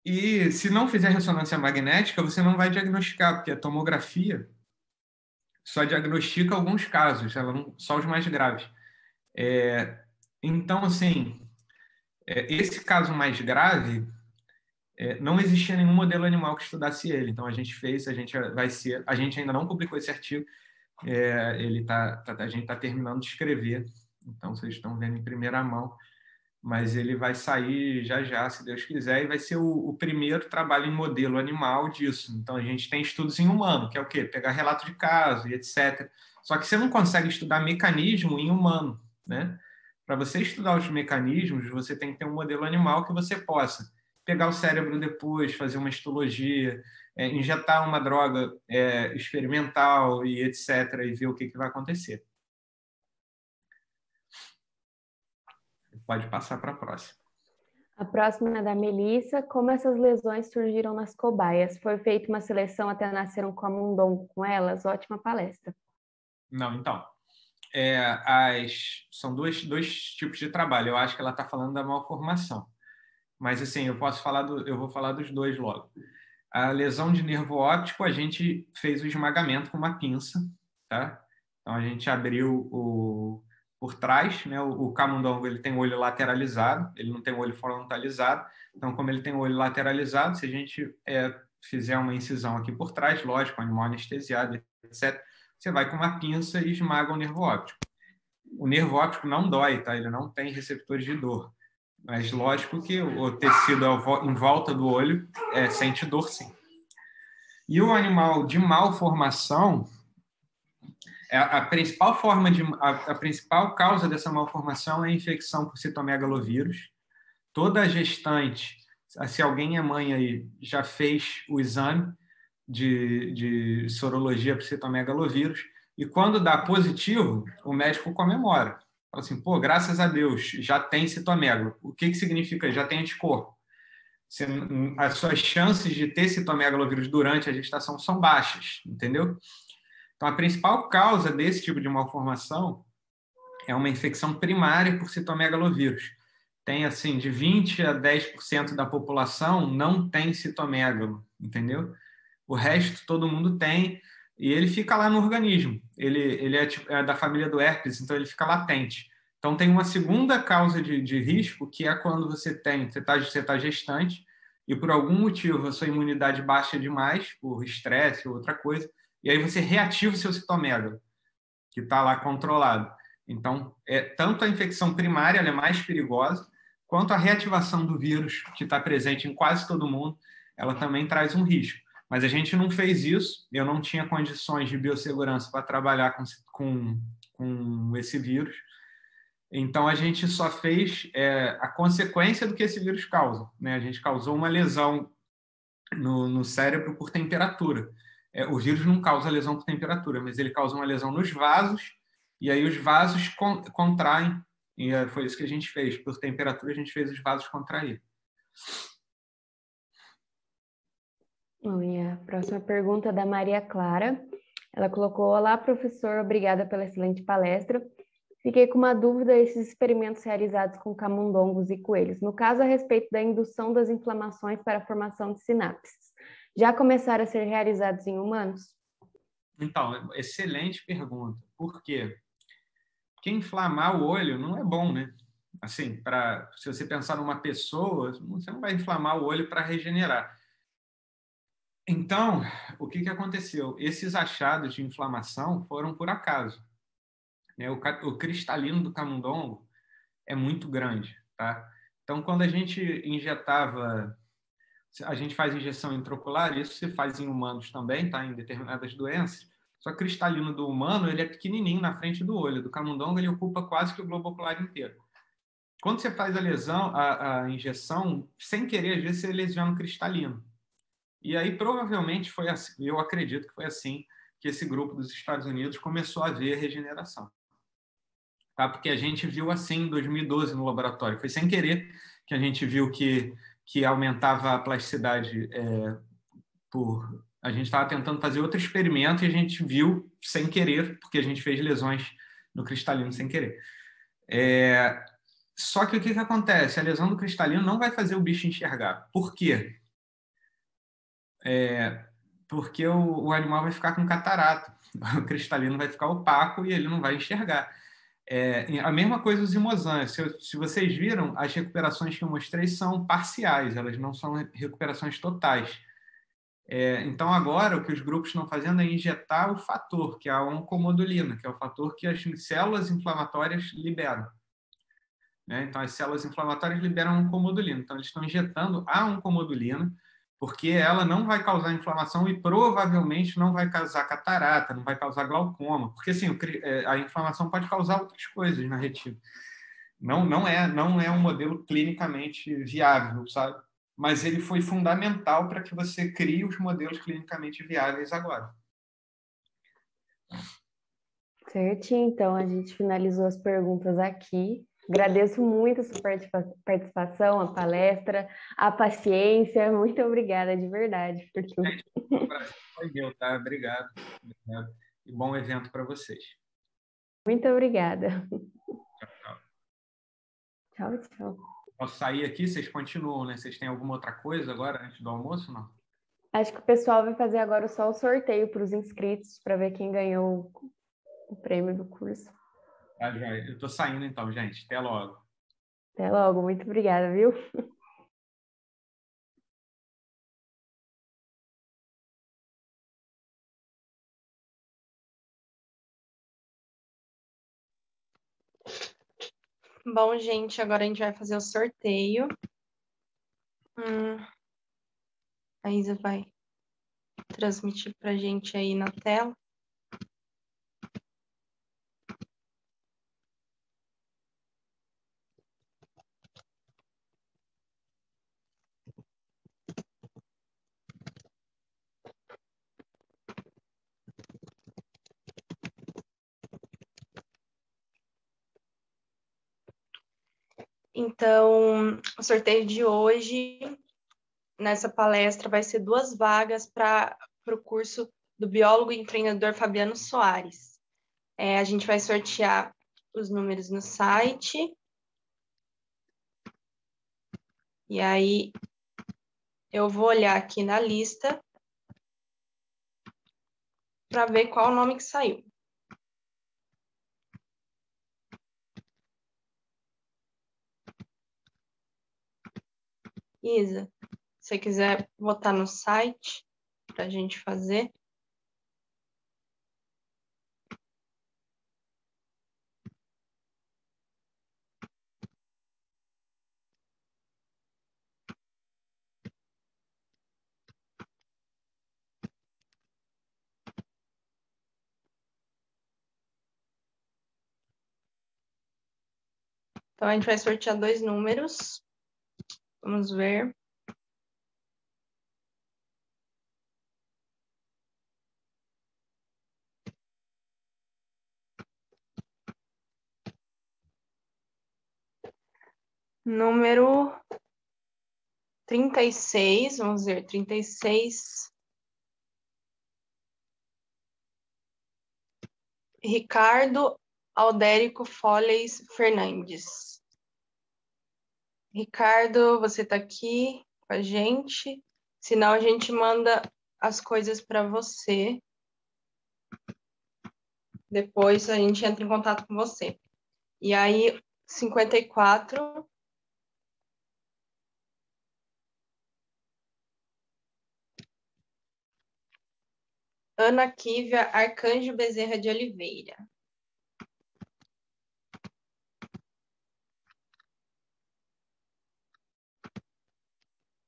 E se não fizer ressonância magnética, você não vai diagnosticar, porque a tomografia só diagnostica alguns casos, só os mais graves. Então, assim, esse caso mais grave, não existia nenhum modelo animal que estudasse ele. Então, a gente ainda não publicou esse artigo, a gente está terminando de escrever, então vocês estão vendo em primeira mão, mas ele vai sair já, se Deus quiser, e vai ser o primeiro trabalho em modelo animal disso. Então, a gente tem estudos em humano, que é o quê? Pegar relato de caso e etc. Só que você não consegue estudar mecanismo em humano, né? Para você estudar os mecanismos, você tem que ter um modelo animal que você possa pegar o cérebro depois, fazer uma histologia, injetar uma droga experimental e etc., e ver o que vai acontecer. Pode passar para a próxima. A próxima é da Melissa. Como essas lesões surgiram nas cobaias? Foi feita uma seleção até nascer um camundongo com elas? Ótima palestra. Não, então. são dois tipos de trabalho. Eu acho que ela está falando da malformação. Mas, assim, eu vou falar dos dois logo. A lesão de nervo óptico, a gente fez o esmagamento com uma pinça, tá? Então, a gente abriu por trás, né? O camundongo, ele tem o olho lateralizado, ele não tem o olho frontalizado. Então, como ele tem o olho lateralizado, se a gente fizer uma incisão aqui por trás, lógico, animal anestesiado, etc., você vai com uma pinça e esmaga o nervo óptico. O nervo óptico não dói, tá? Ele não tem receptores de dor. Mas lógico que o tecido em volta do olho sente dor, sim. E o animal de malformação, a principal causa dessa malformação é a infecção por citomegalovírus. Toda gestante, se alguém é mãe aí, já fez o exame de sorologia para citomegalovírus, e quando dá positivo, o médico comemora. Fala assim, pô, graças a Deus, já tem citomegalo. O que significa? Já tem anticorpo. As suas chances de ter citomegalovírus durante a gestação são baixas, entendeu? Então, a principal causa desse tipo de malformação é uma infecção primária por citomegalovírus. Tem, assim, de 20% a 10% da população não tem citomegalo, entendeu? O resto, todo mundo tem, e ele fica lá no organismo. Ele é da família do herpes, então ele fica latente. Então, tem uma segunda causa de risco, que é quando você está gestante, e por algum motivo a sua imunidade baixa demais, por estresse ou outra coisa, e aí você reativa o seu citomegalo, que está lá controlado. Então, tanto a infecção primária ela é mais perigosa, quanto a reativação do vírus, que está presente em quase todo mundo, ela também traz um risco. Mas a gente não fez isso, eu não tinha condições de biossegurança para trabalhar com esse vírus, então a gente só fez a consequência do que esse vírus causa, né? A gente causou uma lesão no cérebro por temperatura. O vírus não causa lesão por temperatura, mas ele causa uma lesão nos vasos, e aí os vasos contraem, e foi isso que a gente fez. Por temperatura, a gente fez os vasos contrair. Bom, e a próxima pergunta é da Maria Clara. Ela colocou: olá, professor, obrigada pela excelente palestra. Fiquei com uma dúvida esses experimentos realizados com camundongos e coelhos. No caso, a respeito da indução das inflamações para a formação de sinapses. Já começaram a ser realizados em humanos? Então, excelente pergunta. Por quê? Porque inflamar o olho não é bom, né? Assim, se você pensar numa pessoa, você não vai inflamar o olho para regenerar. Então, o que aconteceu? Esses achados de inflamação foram por acaso. O cristalino do camundongo é muito grande, tá? Então, quando a gente injetava, a gente faz injeção intraocular, isso se faz em humanos também, tá? Em determinadas doenças. Só que o cristalino do humano, ele é pequenininho na frente do olho. Do camundongo, ele ocupa quase que o globo ocular inteiro. Quando você faz a injeção, sem querer, às vezes você lesiona o cristalino. E aí, provavelmente, foi assim, eu acredito que foi assim que esse grupo dos Estados Unidos começou a ver a regeneração. Tá? Porque a gente viu assim em 2012 no laboratório. Foi sem querer que a gente viu que aumentava a plasticidade A gente estava tentando fazer outro experimento e a gente viu sem querer, porque a gente fez lesões no cristalino sem querer. Só que o que acontece? A lesão do cristalino não vai fazer o bicho enxergar. Por quê? Porque o animal vai ficar com catarata. O cristalino vai ficar opaco e ele não vai enxergar. A mesma coisa os imosantes. Se vocês viram, as recuperações que eu mostrei são parciais, elas não são recuperações totais. Então, agora, o que os grupos estão fazendo é injetar o fator, que é a oncomodulina, que é o fator que as células inflamatórias liberam. Então, as células inflamatórias liberam a oncomodulina. Então, eles estão injetando a oncomodulina, porque ela não vai causar inflamação e provavelmente não vai causar catarata, não vai causar glaucoma. Porque, assim, a inflamação pode causar outras coisas na retina. Não é um modelo clinicamente viável, sabe? Mas ele foi fundamental para que você crie os modelos clinicamente viáveis agora. Certinho, então a gente finalizou as perguntas aqui. Agradeço muito a sua participação, a palestra, a paciência. Muito obrigada, de verdade, por tudo. Foi meu, tá? Obrigado. E bom evento para vocês. Muito obrigada. Tchau, tchau. Tchau, tchau. Posso sair aqui? Vocês continuam, né? Vocês têm alguma outra coisa agora antes do almoço, não? Acho que o pessoal vai fazer agora só o sorteio para os inscritos, para ver quem ganhou o prêmio do curso. Tá, joia. Eu tô saindo então, gente. Até logo. Até logo, muito obrigada, viu? Bom, gente, agora a gente vai fazer o sorteio. A Isa vai transmitir pra gente aí na tela. Então, o sorteio de hoje, nessa palestra, vai ser 2 vagas para o curso do biólogo e empreendedor Fabiano Soares. A gente vai sortear os números no site. E aí, eu vou olhar aqui na lista para ver qual o nome que saiu. Isa, se você quiser botar no site para a gente fazer. Então, a gente vai sortear 2 números. Vamos ver. Número 36, vamos ver, 36. Ricardo Aldérico Foles Fernandes. Ricardo, você está aqui com a gente? Senão a gente manda as coisas para você. Depois a gente entra em contato com você. E aí, 54. Ana Kívia Arcanjo Bezerra de Oliveira.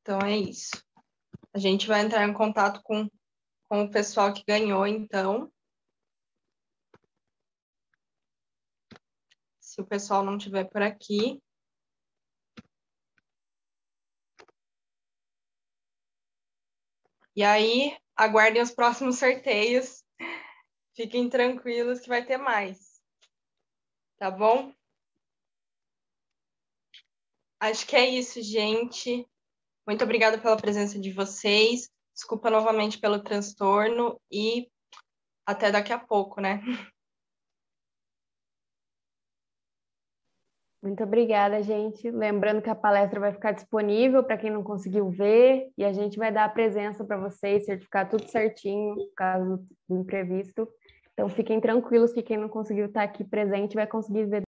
Então é isso. A gente vai entrar em contato com o pessoal que ganhou, então. Se o pessoal não estiver por aqui. E aí, aguardem os próximos sorteios. Fiquem tranquilos que vai ter mais. Tá bom? Acho que é isso, gente. Muito obrigada pela presença de vocês. Desculpa novamente pelo transtorno e até daqui a pouco, né? Muito obrigada, gente. Lembrando que a palestra vai ficar disponível para quem não conseguiu ver e a gente vai dar a presença para vocês, certificar tudo certinho, caso do imprevisto. Então, fiquem tranquilos que quem não conseguiu estar aqui presente vai conseguir ver